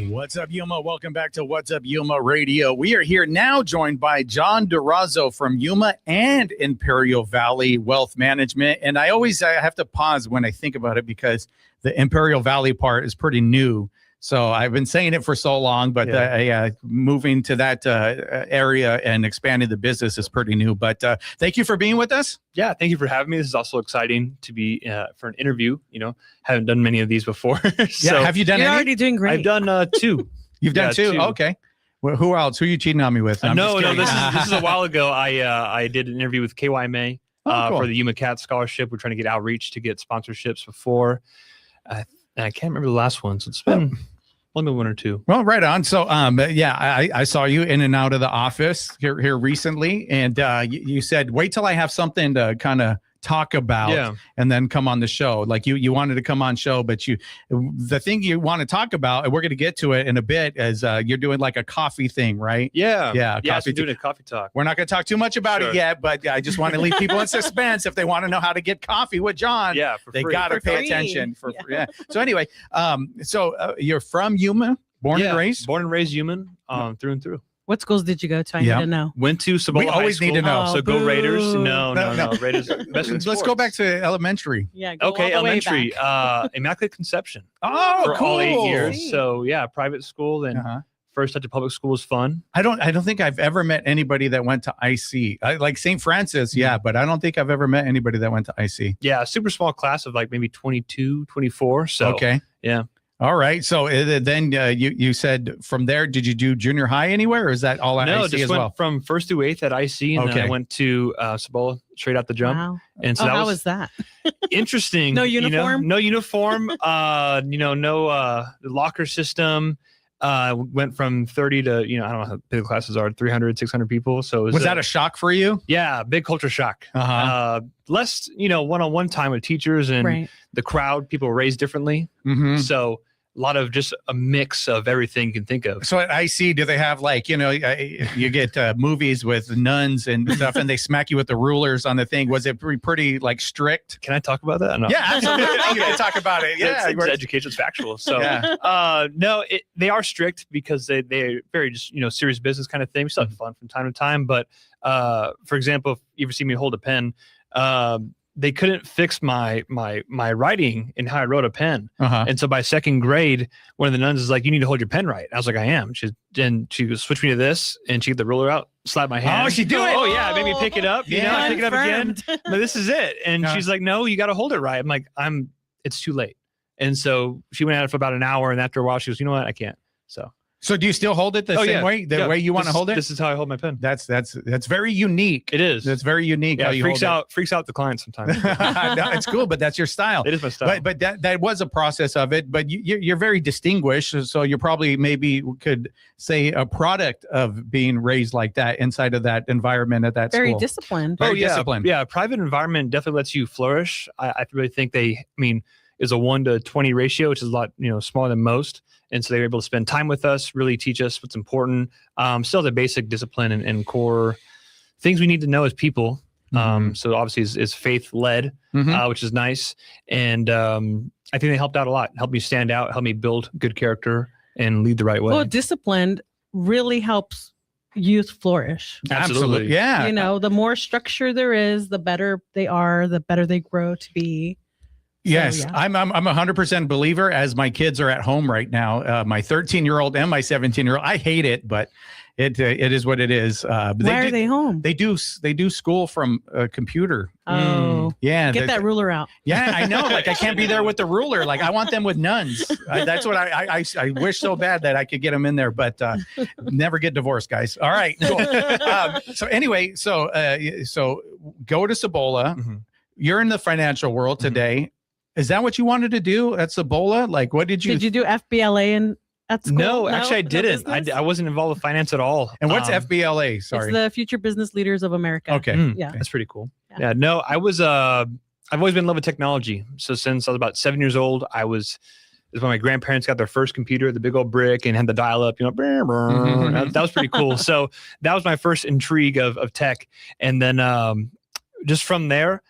What's up, Yuma? Welcome back to What's Up, Yuma Radio. We are here now joined by John Durazo from Yuma and Imperial Valley Wealth Management. And I have to pause when I think about it because the Imperial Valley part is pretty new. So I've been saying it for so long, but moving to that area and expanding the business is pretty new. But thank you for being with us. Yeah, thank you for having me. This is also exciting to be for an interview. You know, haven't done many of these before. So have you done You're any? already doing great. I've done 2. You've done 2? Okay. Well, who else? Who are you cheating on me with? No, this is a while ago. I did an interview with KYMA cool. for the Yuma Cat Scholarship. We're trying to get outreach to get sponsorships before. I can't remember the last one, so it's been only 1 or 2. Well, right on. So, I saw you in and out of the office here recently, and you said, wait till I have something to kind of talk about and then come on the show. Like you wanted to come on show, but the thing you want to talk about, and we're going to get to it in a bit, is you're doing like a coffee thing, right? Yeah. Coffee doing a coffee talk. We're not going to talk too much about it yet, but I just want to leave people in suspense. If they want to know how to get coffee with John, they got to pay attention. So anyway, you're from Yuma, born and raised? Born and raised Yuma, through and through. What schools did you go to? I need to know. Went to Cibola We always High need to know. So go Raiders. boo. No. Raiders. Best in Let's sports. go back to elementary. Yeah. Go Okay, all the way elementary. back. Immaculate Conception. Oh, for cool. all 8 years. So private school. Then first touch of public school was fun. I don't think I've ever met anybody that went to IC. Like St. Francis, but I don't think I've ever met anybody that went to IC. Yeah, a super small class of like maybe 22, 24. So okay. Yeah. All right. So then you said from there, did you do junior high anywhere, or is that all at No, IC just as went well? from 1st through 8th at IC, and then I went to Cibola straight out the jump. Wow. And so how was that? Interesting. No uniform? No uniform. No locker system. Went from 30 to, I don't know how big the classes are, 300, 600 people. So was that a shock for you? Yeah, big culture shock. Less, one-on-one time with teachers and the crowd. People were raised differently. Mm-hmm. So lot of just a mix of everything you can think of. So I see, do they have like, you get movies with nuns and stuff and they smack you with the rulers on the thing. Was it pretty like strict? Can I talk about that? No. Yeah, absolutely. You can talk about it. Yeah. It's education, it's factual. So Yeah. no, they are strict because they're very just, serious business kind of thing. We still have fun from time to time. But for example, if you ever see me hold a pen, they couldn't fix my writing and how I wrote a pen. And so by second grade, one of the nuns is like, you need to hold your pen right. I was like, I am. She switched me to this and she get the ruler out, slap my hand. Oh, she do it. Oh yeah. Made me pick it up. I pick it up again. But this is it. And she's like, no, you got to hold it right. I'm like, it's too late. And so she went at it for about an hour. And after a while she goes, you know what? I can't. So do you still hold it the same way? The way you want to hold it? This is how I hold my pen. That's very unique. It is. That's very unique. Yeah, how you freaks out the client sometimes. No, it's cool, but that's your style. It is my style. But that was a process of it. But you're very distinguished. So you're probably maybe could say a product of being raised like that inside of that environment at that Very school. disciplined. Very disciplined. Yeah, private environment definitely lets you flourish. I really think is a 1 to 20 ratio, which is a lot, smaller than most. And so they were able to spend time with us, really teach us what's important. Still the basic discipline and core things we need to know as people. So obviously is faith led, which is nice. And I think they helped out a lot, helped me stand out, helped me build good character and lead the right way. Well, discipline really helps youth flourish. Absolutely. Yeah. The more structure there is, the better they are, the better they grow to be. Yes, So, yeah. I'm 100% believer as my kids are at home right now. My 13-year-old and my 17-year-old. I hate it, but it is what it is. Why are they home? They do school from a computer. Oh, yeah. Get that ruler out. Yeah, I know. Like I can't be there with the ruler. Like I want them with nuns. That's what I wish so bad that I could get them in there, but never get divorced, guys. All right, cool. So anyway, so go to Cibola. You're in the financial world today. Is that what you wanted to do at Cibola? Like, what did you? Did you do FBLA at school? No, actually I didn't. I wasn't involved with finance at all. And what's FBLA? Sorry. It's the Future Business Leaders of America. Okay. Yeah. That's pretty cool. Yeah. No, I was, I've always been in love with technology. So since I was about 7 years old, it was when my grandparents got their first computer, the big old brick, and had the dial up, that was pretty cool. So that was my first intrigue of tech. And then just from there,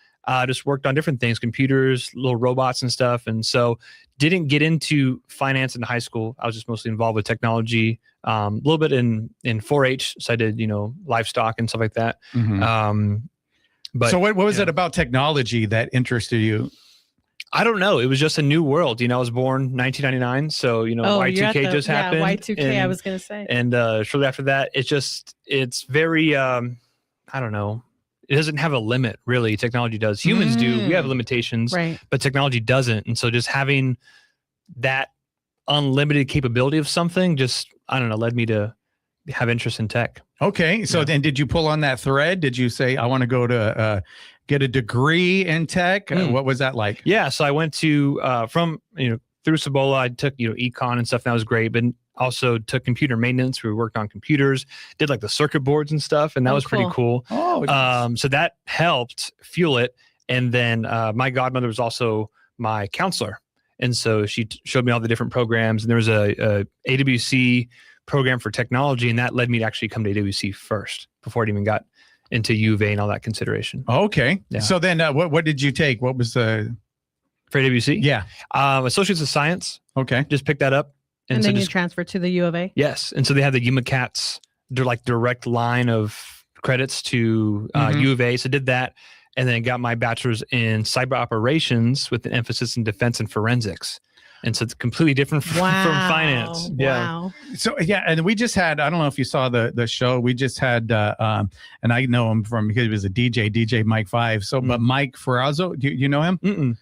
just worked on different things, computers, little robots and stuff. And so didn't get into finance in high school. I was just mostly involved with technology, a little bit in 4-H. So I did, livestock and stuff like that. But so what was it about technology that interested you? I don't know. It was just a new world. I was born 1999. So, Y2K just happened. Yeah, Y2K, I was going to say. And shortly after that, it's very, I don't know. It doesn't have a limit, really. Technology does. Humans do. We have limitations, right? But technology doesn't. And so just having that unlimited capability of something just, I don't know, led me to have interest in tech. Okay. So then did you pull on that thread? Did you say, I want to go to get a degree in tech? What was that like? Yeah. So I went to, through Cibola, I took, econ and stuff. And that was great. But also took computer maintenance. We worked on computers, did like the circuit boards and stuff. And that was pretty cool. Oh, nice. So that helped fuel it. And then my godmother was also my counselor. And so she showed me all the different programs. And there was a AWC program for technology. And that led me to actually come to AWC first before it even got into U of A and all that consideration. Okay. Yeah. So then what did you take? What was the... For AWC? Yeah. Associates of Science. Okay. Just picked that up. And so then you transfer to the U of A? Yes. And so they had the Yuma Cats, they're like direct line of credits to U of A. So did that. And then got my bachelor's in cyber operations with an emphasis in defense and forensics. And so it's completely different from finance. Yeah. Wow. So, yeah. And we just had, I don't know if you saw the show, we just had, and I know him from, because he was a DJ Mike 5. So, but Mike Ferrazzo, do you know him?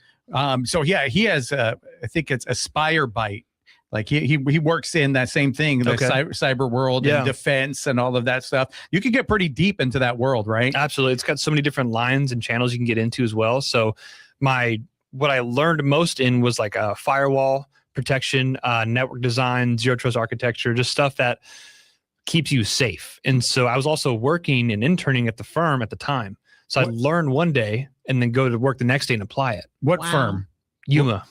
So yeah, he has, I think it's Aspire Byte. Like he works in that same thing, the cyber world and defense and all of that stuff. You can get pretty deep into that world, right? Absolutely. It's got so many different lines and channels you can get into as well. So what I learned most in was like a firewall protection, network design, zero trust architecture, just stuff that keeps you safe. And so I was also working and interning at the firm at the time. So I learned one day and then go to work the next day and apply it. What firm? Yuma.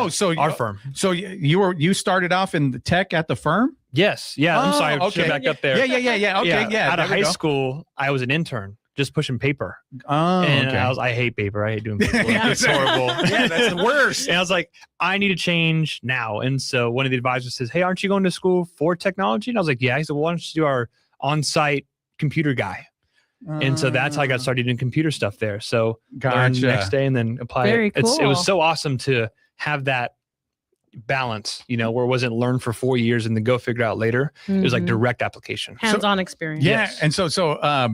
So our firm. So you started off in the tech at the firm? Yes. Yeah. I'm sorry. I should back up there. Yeah. Okay. Yeah. Out of high school, I was an intern, just pushing paper. Oh, and okay. I hate paper. I hate doing paper. It's horrible. Yeah, that's the worst. And I was like, I need to change now. And so one of the advisors says, hey, aren't you going to school for technology? And I was like, yeah. He said, well, why don't you do our on-site computer guy? And so that's how I got started doing computer stuff there. So learned the next day and then apply Very it. cool. It was so awesome to have that balance, where it wasn't learn for 4 years and then go figure it out later. It was like direct application. Hands-on experience. Yeah. And so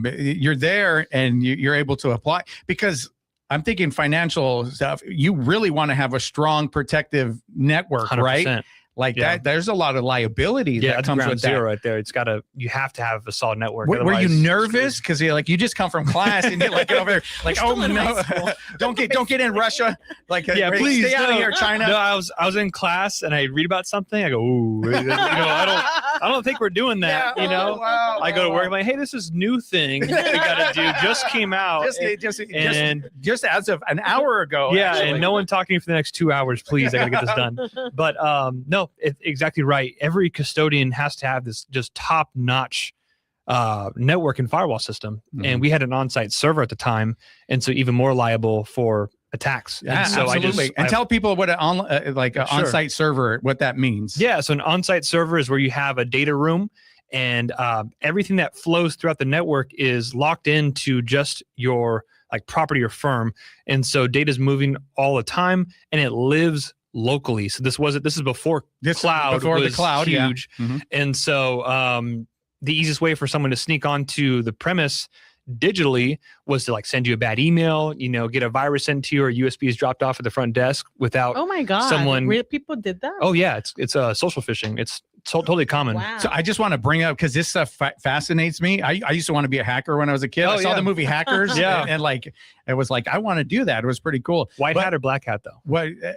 you're there and you're able to apply, because I'm thinking financial stuff. You really want to have a strong protective network, 100%. right? Like that, there's a lot that that's comes ground with zero that. right there. You have to have a solid network. Were you otherwise- nervous? Because you just come from class and you're like, get over there, like, oh no, don't get in Russia. Like, please stay out of here, China. No, I was in class and I read about something. I go, ooh, I don't think we're doing that. I go to work. I'm like, hey, this is new thing we got to do. Just came out. Just as of an hour ago. Yeah, actually. and no one talking to me for the next 2 hours. Please, I got to get this done. But no, it's exactly right. Every custodian has to have this just top-notch network and firewall system. And we had an on-site server at the time, and so even more liable for attacks. Yeah, and so absolutely. Tell people what an on-site server, what that means. Yeah, so an on-site server is where you have a data room, and everything that flows throughout the network is locked into just your property or firm, and so data is moving all the time, and it lives locally. So this is before the cloud huge. Yeah. Mm-hmm. And so the easiest way for someone to sneak onto the premise digitally was to send you a bad email, get a virus sent to you, or USBs dropped off at the front desk without someone. Real people did that? Oh yeah, it's social phishing. It's totally common. Wow. So I just want to bring up, because this stuff fascinates me. I used to want to be a hacker when I was a kid. I saw the movie Hackers. and it was like, I want to do that. It was pretty cool. White hat or black hat though?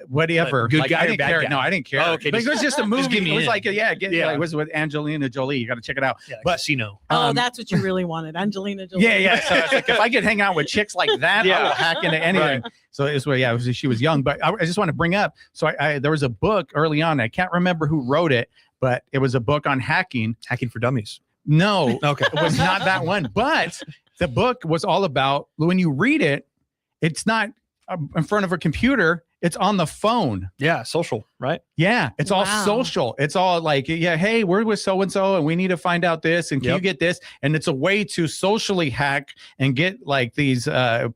Whatever. Good guy I or didn't bad care. guy? No, I didn't care. Oh, okay, it was just a movie. It was it was with Angelina Jolie. You got to check it out. Yeah, but Casino. That's what you really wanted, Angelina Jolie. Yeah. So it's like, if I could hang out with chicks like that, I will hack into anything. Right. So it was, she was young, but I just want to bring up. So there was a book early on. I can't remember who wrote it, but it was a book on hacking for dummies. No, okay, it was not that one. But the book was all about, when you read it, it's not in front of a computer. It's on the phone. Yeah, social, right? Yeah, it's all social. It's all like, hey, we're with so-and-so and we need to find out this, and can you get this? And it's a way to socially hack and get these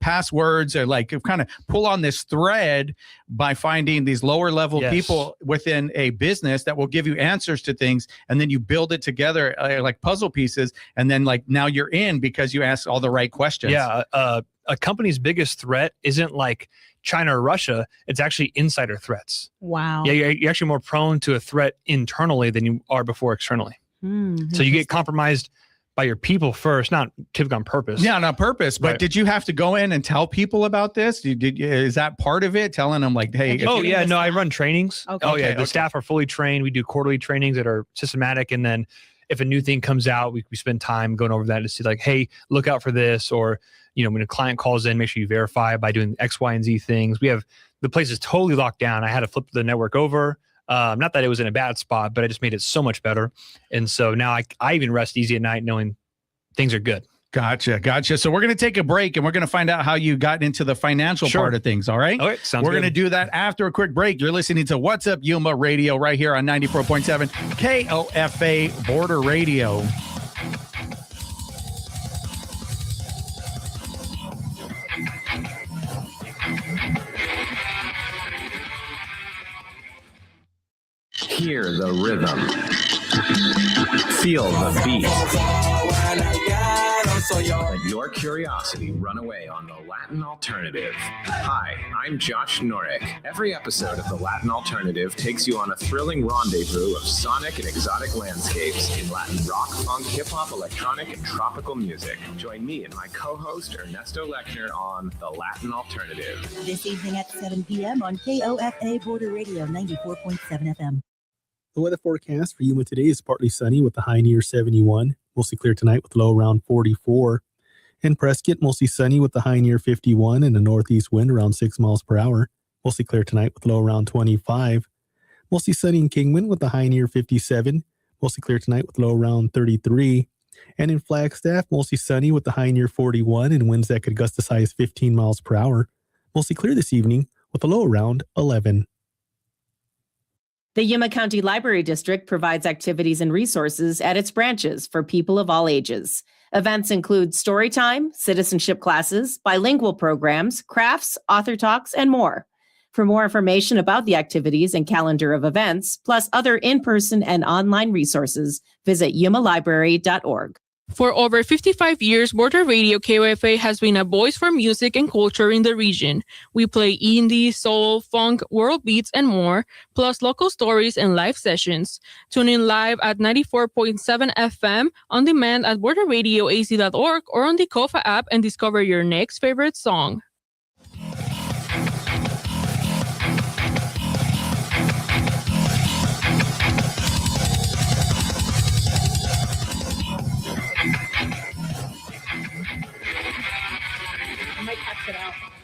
passwords, or kind of pull on this thread by finding these lower level people within a business that will give you answers to things. And then you build it together like puzzle pieces. And then now you're in because you ask all the right questions. Yeah. A company's biggest threat isn't China or Russia, it's actually insider threats. Wow. Yeah, you're actually more prone to a threat internally than you are before externally. So you get compromised by your people first, not typically on purpose. Yeah, on purpose. But did you have to go in and tell people about this? Is that part of it? Telling them hey. I run trainings. Okay. The staff are fully trained. We do quarterly trainings that are systematic, and then if a new thing comes out, we spend time going over that to see hey, look out for this, or when a client calls in, make sure you verify by doing X, Y, and Z things. We have the place is totally locked down. I had to flip the network over. Not that it was in a bad spot, but I just made it so much better. And so now I even rest easy at night knowing things are good. Gotcha. So we're going to take a break and we're going to find out how you got into the financial part of things. All right. Okay, sounds We're good. going to do that after a quick break. You're listening to What's Up Yuma Radio right here on 94.7 KOFA Border Radio. Hear the rhythm. Feel the beat. Let your curiosity run away on the Latin Alternative. Hi, I'm Josh Norrick. Every episode of the Latin Alternative takes you on a thrilling rendezvous of sonic and exotic landscapes in Latin rock, funk, hip-hop, electronic, and tropical music. Join me and my co-host Ernesto Lechner on the Latin Alternative. This evening at 7 p.m. on KOFA Border Radio 94.7 FM. The weather forecast for Yuma today is partly sunny with a high near 71, mostly clear tonight with low around 44. In Prescott, mostly sunny with a high near 51 and a northeast wind around 6 miles per hour, Mostly clear tonight with low around 25. Mostly sunny in Kingman with a high near 57. Mostly clear tonight with low around 33. And in Flagstaff, mostly sunny with the high near 41 and winds that could gust as high as 15 miles per hour. Mostly clear this evening with a low around 11. The Yuma County Library District provides activities and resources at its branches for people of all ages. Events include story time, citizenship classes, bilingual programs, crafts, author talks, and more. For more information about the activities and calendar of events, plus other in-person and online resources, visit yumalibrary.org. For over 55 years, Border Radio KOFA has been a voice for music and culture in the region. We play indie, soul, funk, world beats, and more, plus local stories and live sessions. Tune in live at 94.7 FM, on demand at borderradioaz.org or on the KOFA app and discover your next favorite song.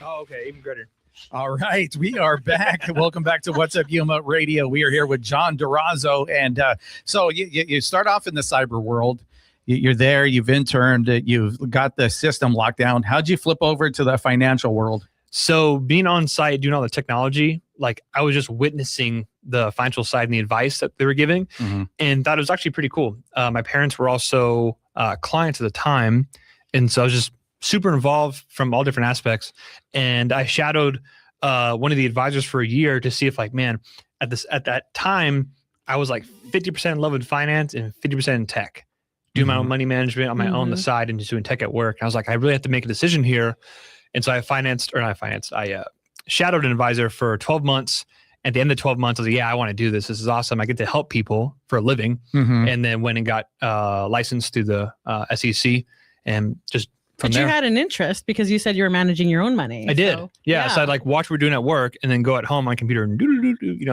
Oh, okay, even better. All right, we are back. Welcome back to What's Up Yuma Radio. We are here with John Durazo. And so you start off in the cyber world. You're there, you've interned, you've got the system locked down. How'd you flip over to the financial world? So being on site, doing all the technology, like I was just witnessing the financial side and the advice that they were giving, and thought it was actually pretty cool. My parents were also clients at the time, and so I was just super involved from all different aspects. And I shadowed one of the advisors for a year to see if, like, man, at that time, I was like 50% in love with finance and 50% in tech. Doing my own money management on my own on the side and just doing tech at work. And I was like, I really have to make a decision here. And so I shadowed an advisor for 12 months. At the end of 12 months, I was like, yeah, I want to do this. This is awesome. I get to help people for a living. And then went and got licensed through the SEC and just from But there. you had an interest because you said you were managing your own money. I did. So, Yeah. So I'd like watch what we're doing at work and then go at home on computer and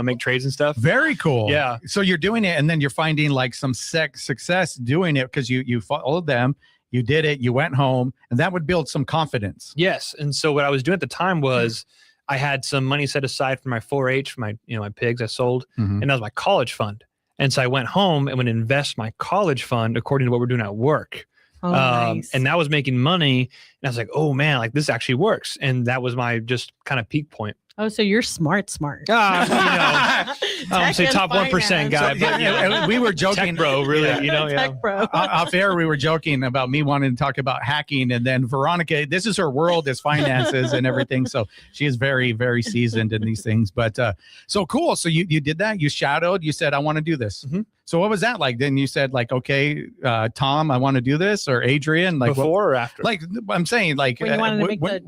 make trades and stuff. Very cool. Yeah. So you're doing it, and then you're finding like some success doing it because you followed them, you did it, you went home, and that would build some confidence. Yes. And so what I was doing at the time was I had some money set aside for my 4-H, for my my pigs I sold, and that was my college fund. And so I went home and would invest my college fund according to what we're doing at work. Oh, nice. And that was making money. And I was like, oh man, like this actually works. And that was my just kind of peak point. Oh, so you're smart. I don't say top 1% guy, but we were joking, tech bro, really, Tech bro. Off air, we were joking about me wanting to talk about hacking, and then Veronica, this is her world, is finances and everything. So she is very, very seasoned in these things. But so cool. So you did that. You shadowed. You said, I want to do this. So what was that like? Then you said, like, okay, Tom, I want to do this, or Adrian, like before or after? Like I'm saying, like when you wanted to make the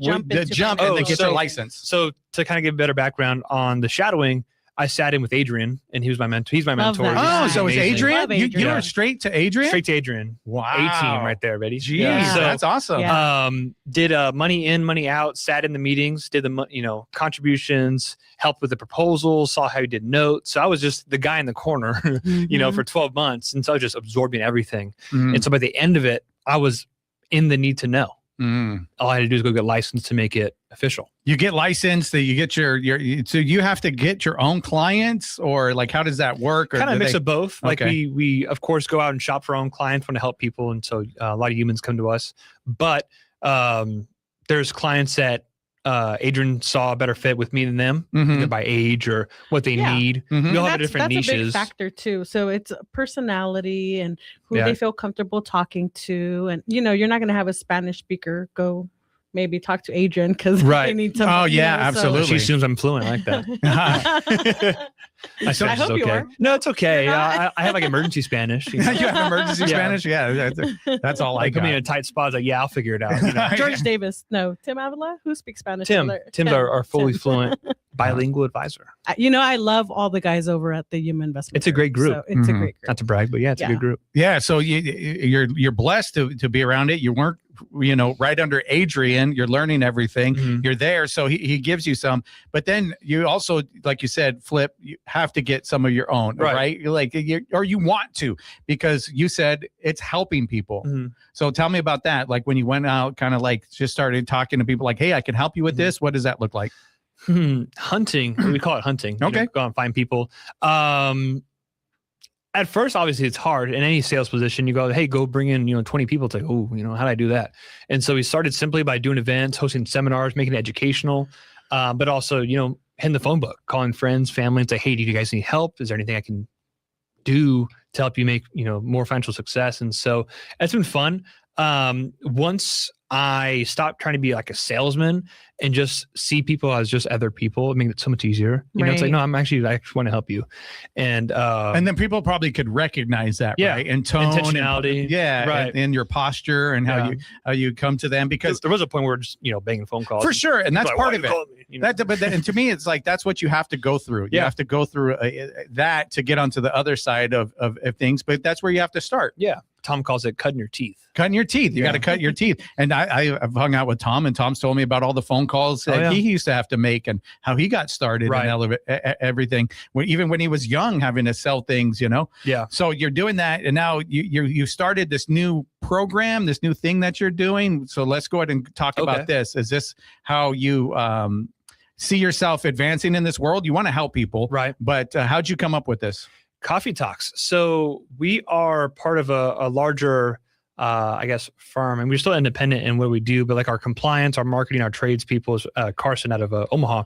jump, and then get your license. So to kind of give a better background on the shadowing, I sat in with Adrian, and he was my mentor. He's my mentor. Oh, so it's Adrian? Adrian. You were straight to Adrian? Straight to Adrian. Wow. 18 right there, buddy. Jeez, Yeah. So, that's awesome. Yeah. Did money in, money out, sat in the meetings, did the contributions, helped with the proposals, saw how he did notes. So I was just the guy in the corner, for 12 months. And so I was just absorbing everything. And so by the end of it, I was in the need to know. All I had to do is go get licensed to make it official. You get licensed, that you get so you have to get your own clients, or like, how does that work? Or kind of a mix of both. Like Okay. we of course go out and shop for our own clients, want to help people. And so a lot of humans come to us, but there's clients that Adrian saw a better fit with me than them, either by age or what they need. We all have different that's niches. a big factor too. So it's personality and who they feel comfortable talking to, and you're not going to have a Spanish speaker go maybe talk to Adrian because they need some. Oh yeah, absolutely. She assumes I'm fluent. I like that. I hope okay. you are. No, it's okay. I have like emergency Spanish. You have emergency Spanish? Yeah, that's all I like, got. put me in a tight spot. I was like, yeah, I'll figure it out. George Davis, no, Tim Avila, who speaks Spanish. Tim's our fully fluent bilingual advisor. I love all the guys over at the Yuma Investment. It's a great group. So it's a great group. Not to brag, but yeah, it's a good group. Yeah, so you're blessed to be around it. You weren't right under Adrian. You're learning everything. You're there, so he gives you some. But then you also, like you said, Flip, you have to get some of your own, right? Or you want to, because you said it's helping people. So tell me about that. Like when you went out, kind of like just started talking to people, like, hey, I can help you with this. What does that look like? Hunting. We call it hunting. Okay. Go out and find people. At first, obviously, it's hard in any sales position. You go, hey, go bring in, 20 people. It's like, oh, how do I do that? And so we started simply by doing events, hosting seminars, making it educational, but also, hitting the phone book, calling friends, family, and say, hey, do you guys need help? Is there anything I can do to help you make, more financial success? And so it's been fun. Once I stopped trying to be like a salesman and just see people as just other people, it makes it so much easier. It's like, no, I actually want to help you. And then people probably could recognize that, right? And tone, intentionality. Right. And your posture and how you come to them, because there was a point where we're just, banging phone calls. For sure. And that's like, part of it. And to me, it's like, that's what you have to go through. You have to go through that to get onto the other side of things, but that's where you have to start. Yeah. Tom calls it cutting your teeth. Cutting your teeth. You got to cut your teeth. And I've hung out with Tom, and Tom's told me about all the phone calls that he used to have to make and how he got started and everything. Even when he was young, having to sell things, Yeah. So you're doing that, and now you started this new program, this new thing that you're doing. So let's go ahead and talk about this. Is this how you see yourself advancing in this world? You want to help people, right? But how'd you come up with this? Coffee Talks. So we are part of a larger, firm, and we're still independent in what we do, but like our compliance, our marketing, our tradespeople is Carson out of Omaha,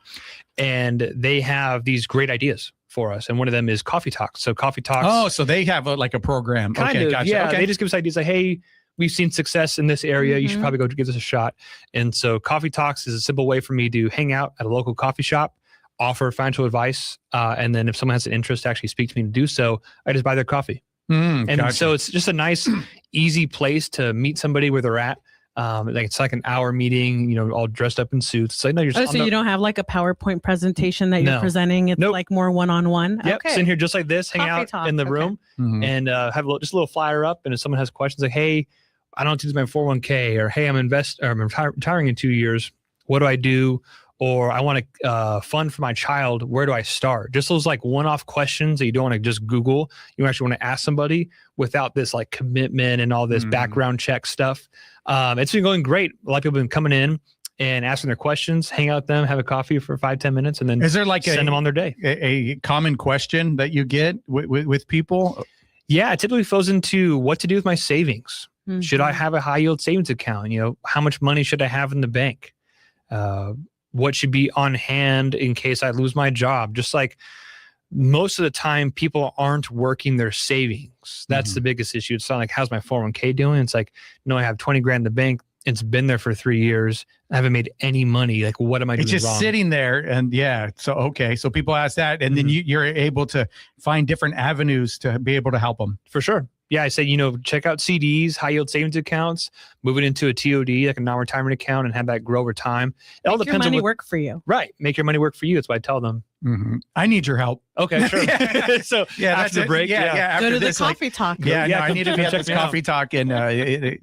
and they have these great ideas for us. And one of them is Coffee Talks. So Coffee Talks. Oh, so they have a program. Kind of, gotcha. Yeah. Okay. They just give us ideas like, hey, we've seen success in this area. You should probably go give this a shot. And so Coffee Talks is a simple way for me to hang out at a local coffee shop, offer financial advice, and then if someone has an interest to actually speak to me to do so, I just buy their coffee. So it's just a nice, easy place to meet somebody where they're at. It's like an hour meeting, all dressed up in suits. It's like, no, you're just so you don't have like a PowerPoint presentation that you're presenting. It's like more one-on-one. Yep. Okay. Sitting here just like this, hang Coffee out talk. in the room and have just a little flyer up. And if someone has questions like, hey, I don't use my 401k, or hey, I'm retiring in 2 years. What do I do? Or I want to fund for my child. Where do I start? Just those like one-off questions that you don't want to just Google. You actually want to ask somebody without this like commitment and all this background check stuff. It's been going great. A lot of people have been coming in and asking their questions, hang out with them, have a coffee for 5-10 minutes, and then is there like send them on their day. A common question that you get with people? Yeah, it typically falls into what to do with my savings. Should I have a high yield savings account? How much money should I have in the bank? What should be on hand in case I lose my job? Just like most of the time, people aren't working their savings. That's the biggest issue. It's not like, how's my 401k doing? It's like, no, I have 20 grand in the bank. It's been there for 3 years. I haven't made any money. Like, what am I doing It's just wrong? sitting there. And so people ask that, and then you're able to find different avenues to be able to help them. For sure. Yeah, I say, check out CDs, high yield savings accounts, move it into a TOD, like a non-retirement account, and have that grow over time. It all Make depends your money on work for you. Right. Make your money work for you. That's what I tell them. I need your help. Okay, sure. So after the break, go to the coffee talk. I need to be at this coffee talk and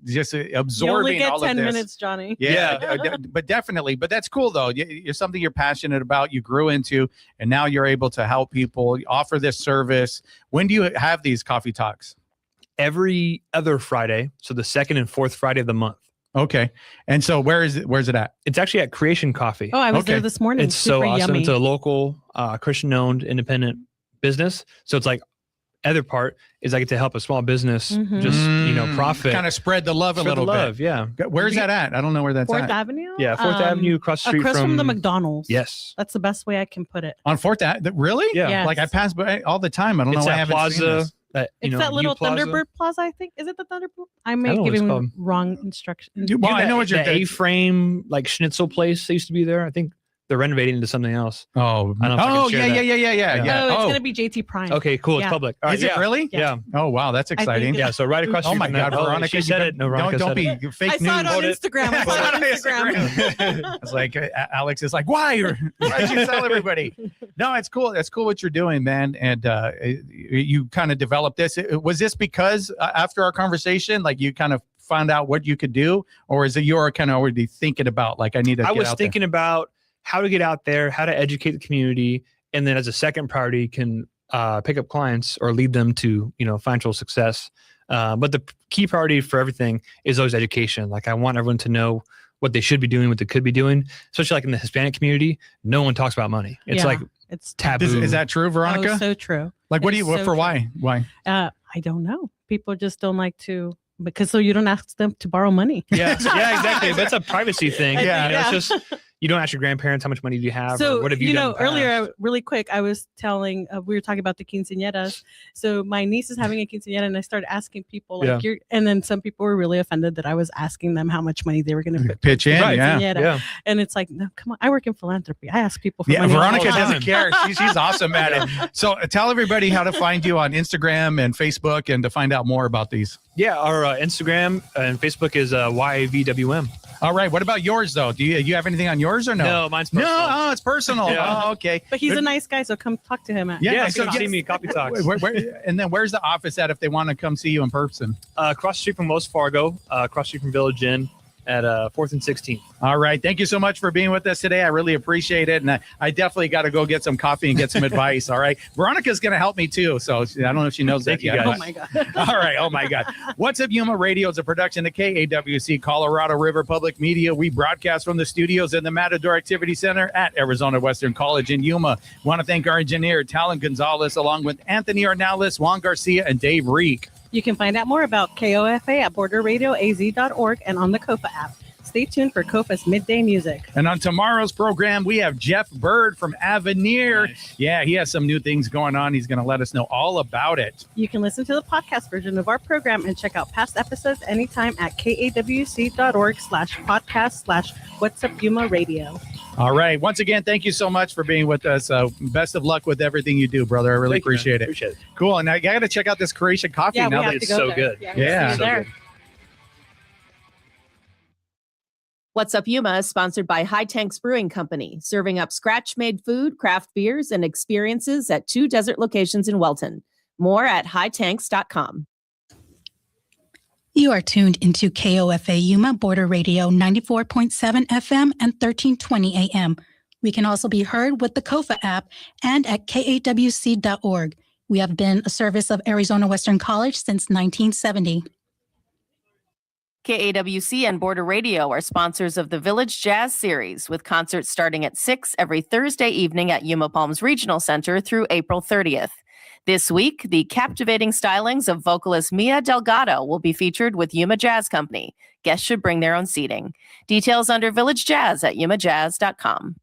just absorbing all of this. You only get 10 minutes, Johnny. Yeah, but definitely. But that's cool though. You're something you're passionate about. You grew into, and now you're able to help people. You offer this service. When do you have these coffee talks? Every other Friday, so the second and fourth Friday of the month. Okay, and so where's it at? It's actually at Creation Coffee. Oh, I was there this morning. It's so awesome. Yummy. It's a local Christian-owned independent business. So it's like other part is I get to help a small business just profit, kind of spread the love a little bit. Yeah, where's that at? I don't know where that's Fourth at. Avenue. Yeah, Fourth Avenue across the street from the McDonald's. Yes, that's the best way I can put it. On Fourth Avenue, really? Yeah. Yes. Like I pass by all the time. I don't know why I haven't seen this. It's that little Thunderbird Plaza, I think. Is it the Thunderbird? I may give him wrong instructions. Well, I know what you're the A-frame like schnitzel place that used to be there. I think they're renovating into something else. Oh, I don't know if I can share that. Yeah. Oh, it's gonna be JT Prime. Okay, cool. It's public. All right, Is it really? Yeah. Oh, wow, that's exciting. Yeah. So right across. Oh my God, Veronica, she said it. No, Veronica don't said be it. fake news. I saw it on Instagram. It's like Alex is like, why'd you tell everybody? No, it's cool. That's cool what you're doing, man. And you kind of developed this. Was this because after our conversation, like you kind of found out what you could do, or is it you're kind of already thinking about like I need to? I was thinking about how to get out there, how to educate the community, and then as a second priority can pick up clients or lead them to financial success. But the key priority for everything is always education. Like I want everyone to know what they should be doing, what they could be doing, especially like in the Hispanic community. No one talks about money. It's like it's taboo. Is that true, Veronica? Oh, so true. Like, what do you, So for true. why? Why? I don't know. People just don't like to, because so you don't ask them to borrow money. Yeah, exactly. That's a privacy thing. Yeah. It's just, you don't ask your grandparents how much money do you have. So, or what have you done in the earlier, past. really quick, I was telling, we were talking about the quinceañeras. So my niece is having a quinceañera, and I started asking people, and then some people were really offended that I was asking them how much money they were going to pitch in. Right, Yeah. And it's like, no, come on, I work in philanthropy. I ask people for money. Veronica all the doesn't time. care. She's awesome at it. So tell everybody how to find you on Instagram and Facebook and to find out more about these. Yeah, our Instagram and Facebook is YAVWM. All right. What about yours, though? Do you have anything on yours or no? No, mine's personal. No, oh, it's personal. Yeah. Oh, okay. But he's a nice guy, so come talk to him. So see me, Coffee Talks. And then where's the office at if they want to come see you in person? Across the street from Wells Fargo, across the street from Village Inn at 4th and 16th. All right. Thank you so much for being with us today. I really appreciate it. And I definitely got to go get some coffee and get some advice. All right. Veronica's going to help me too. So I don't know if she knows that yet. Oh, my God. All right. Oh, my God. What's Up Yuma Radio is a production of KAWC, Colorado River Public Media. We broadcast from the studios in the Matador Activity Center at Arizona Western College in Yuma. Want to thank our engineer, Talon Gonzalez, along with Anthony Ornelas, Juan Garcia, and Dave Reek. You can find out more about KOFA at borderradioaz.org and on the KOFA app. Stay tuned for KOFA's Midday Music. And on tomorrow's program, we have Jeff Bird from Avenir. Nice. Yeah, he has some new things going on. He's going to let us know all about it. You can listen to the podcast version of our program and check out past episodes anytime at kawc.org/podcast/What's Up Yuma Radio. All right. Once again, thank you so much for being with us. Best of luck with everything you do, brother. I really appreciate it. Appreciate it. Cool. And I got to check out this Croatian coffee Yeah, now we that have it's to go so there. good. Yeah. So good. What's Up Yuma is sponsored by High Tanks Brewing Company, serving up scratch-made food, craft beers, and experiences at 2 desert locations in Welton. More at hightanks.com. You are tuned into KOFA Yuma Border Radio 94.7 FM and 1320 AM. We can also be heard with the KOFA app and at kawc.org. We have been a service of Arizona Western College since 1970. KAWC and Border Radio are sponsors of the Village Jazz Series, with concerts starting at 6 every Thursday evening at Yuma Palms Regional Center through April 30th. This week, the captivating stylings of vocalist Mia Delgado will be featured with Yuma Jazz Company. Guests should bring their own seating. Details under Village Jazz at yumajazz.com.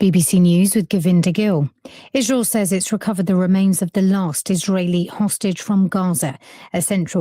BBC News with Govinda Gill. Israel says it's recovered the remains of the last Israeli hostage from Gaza, a central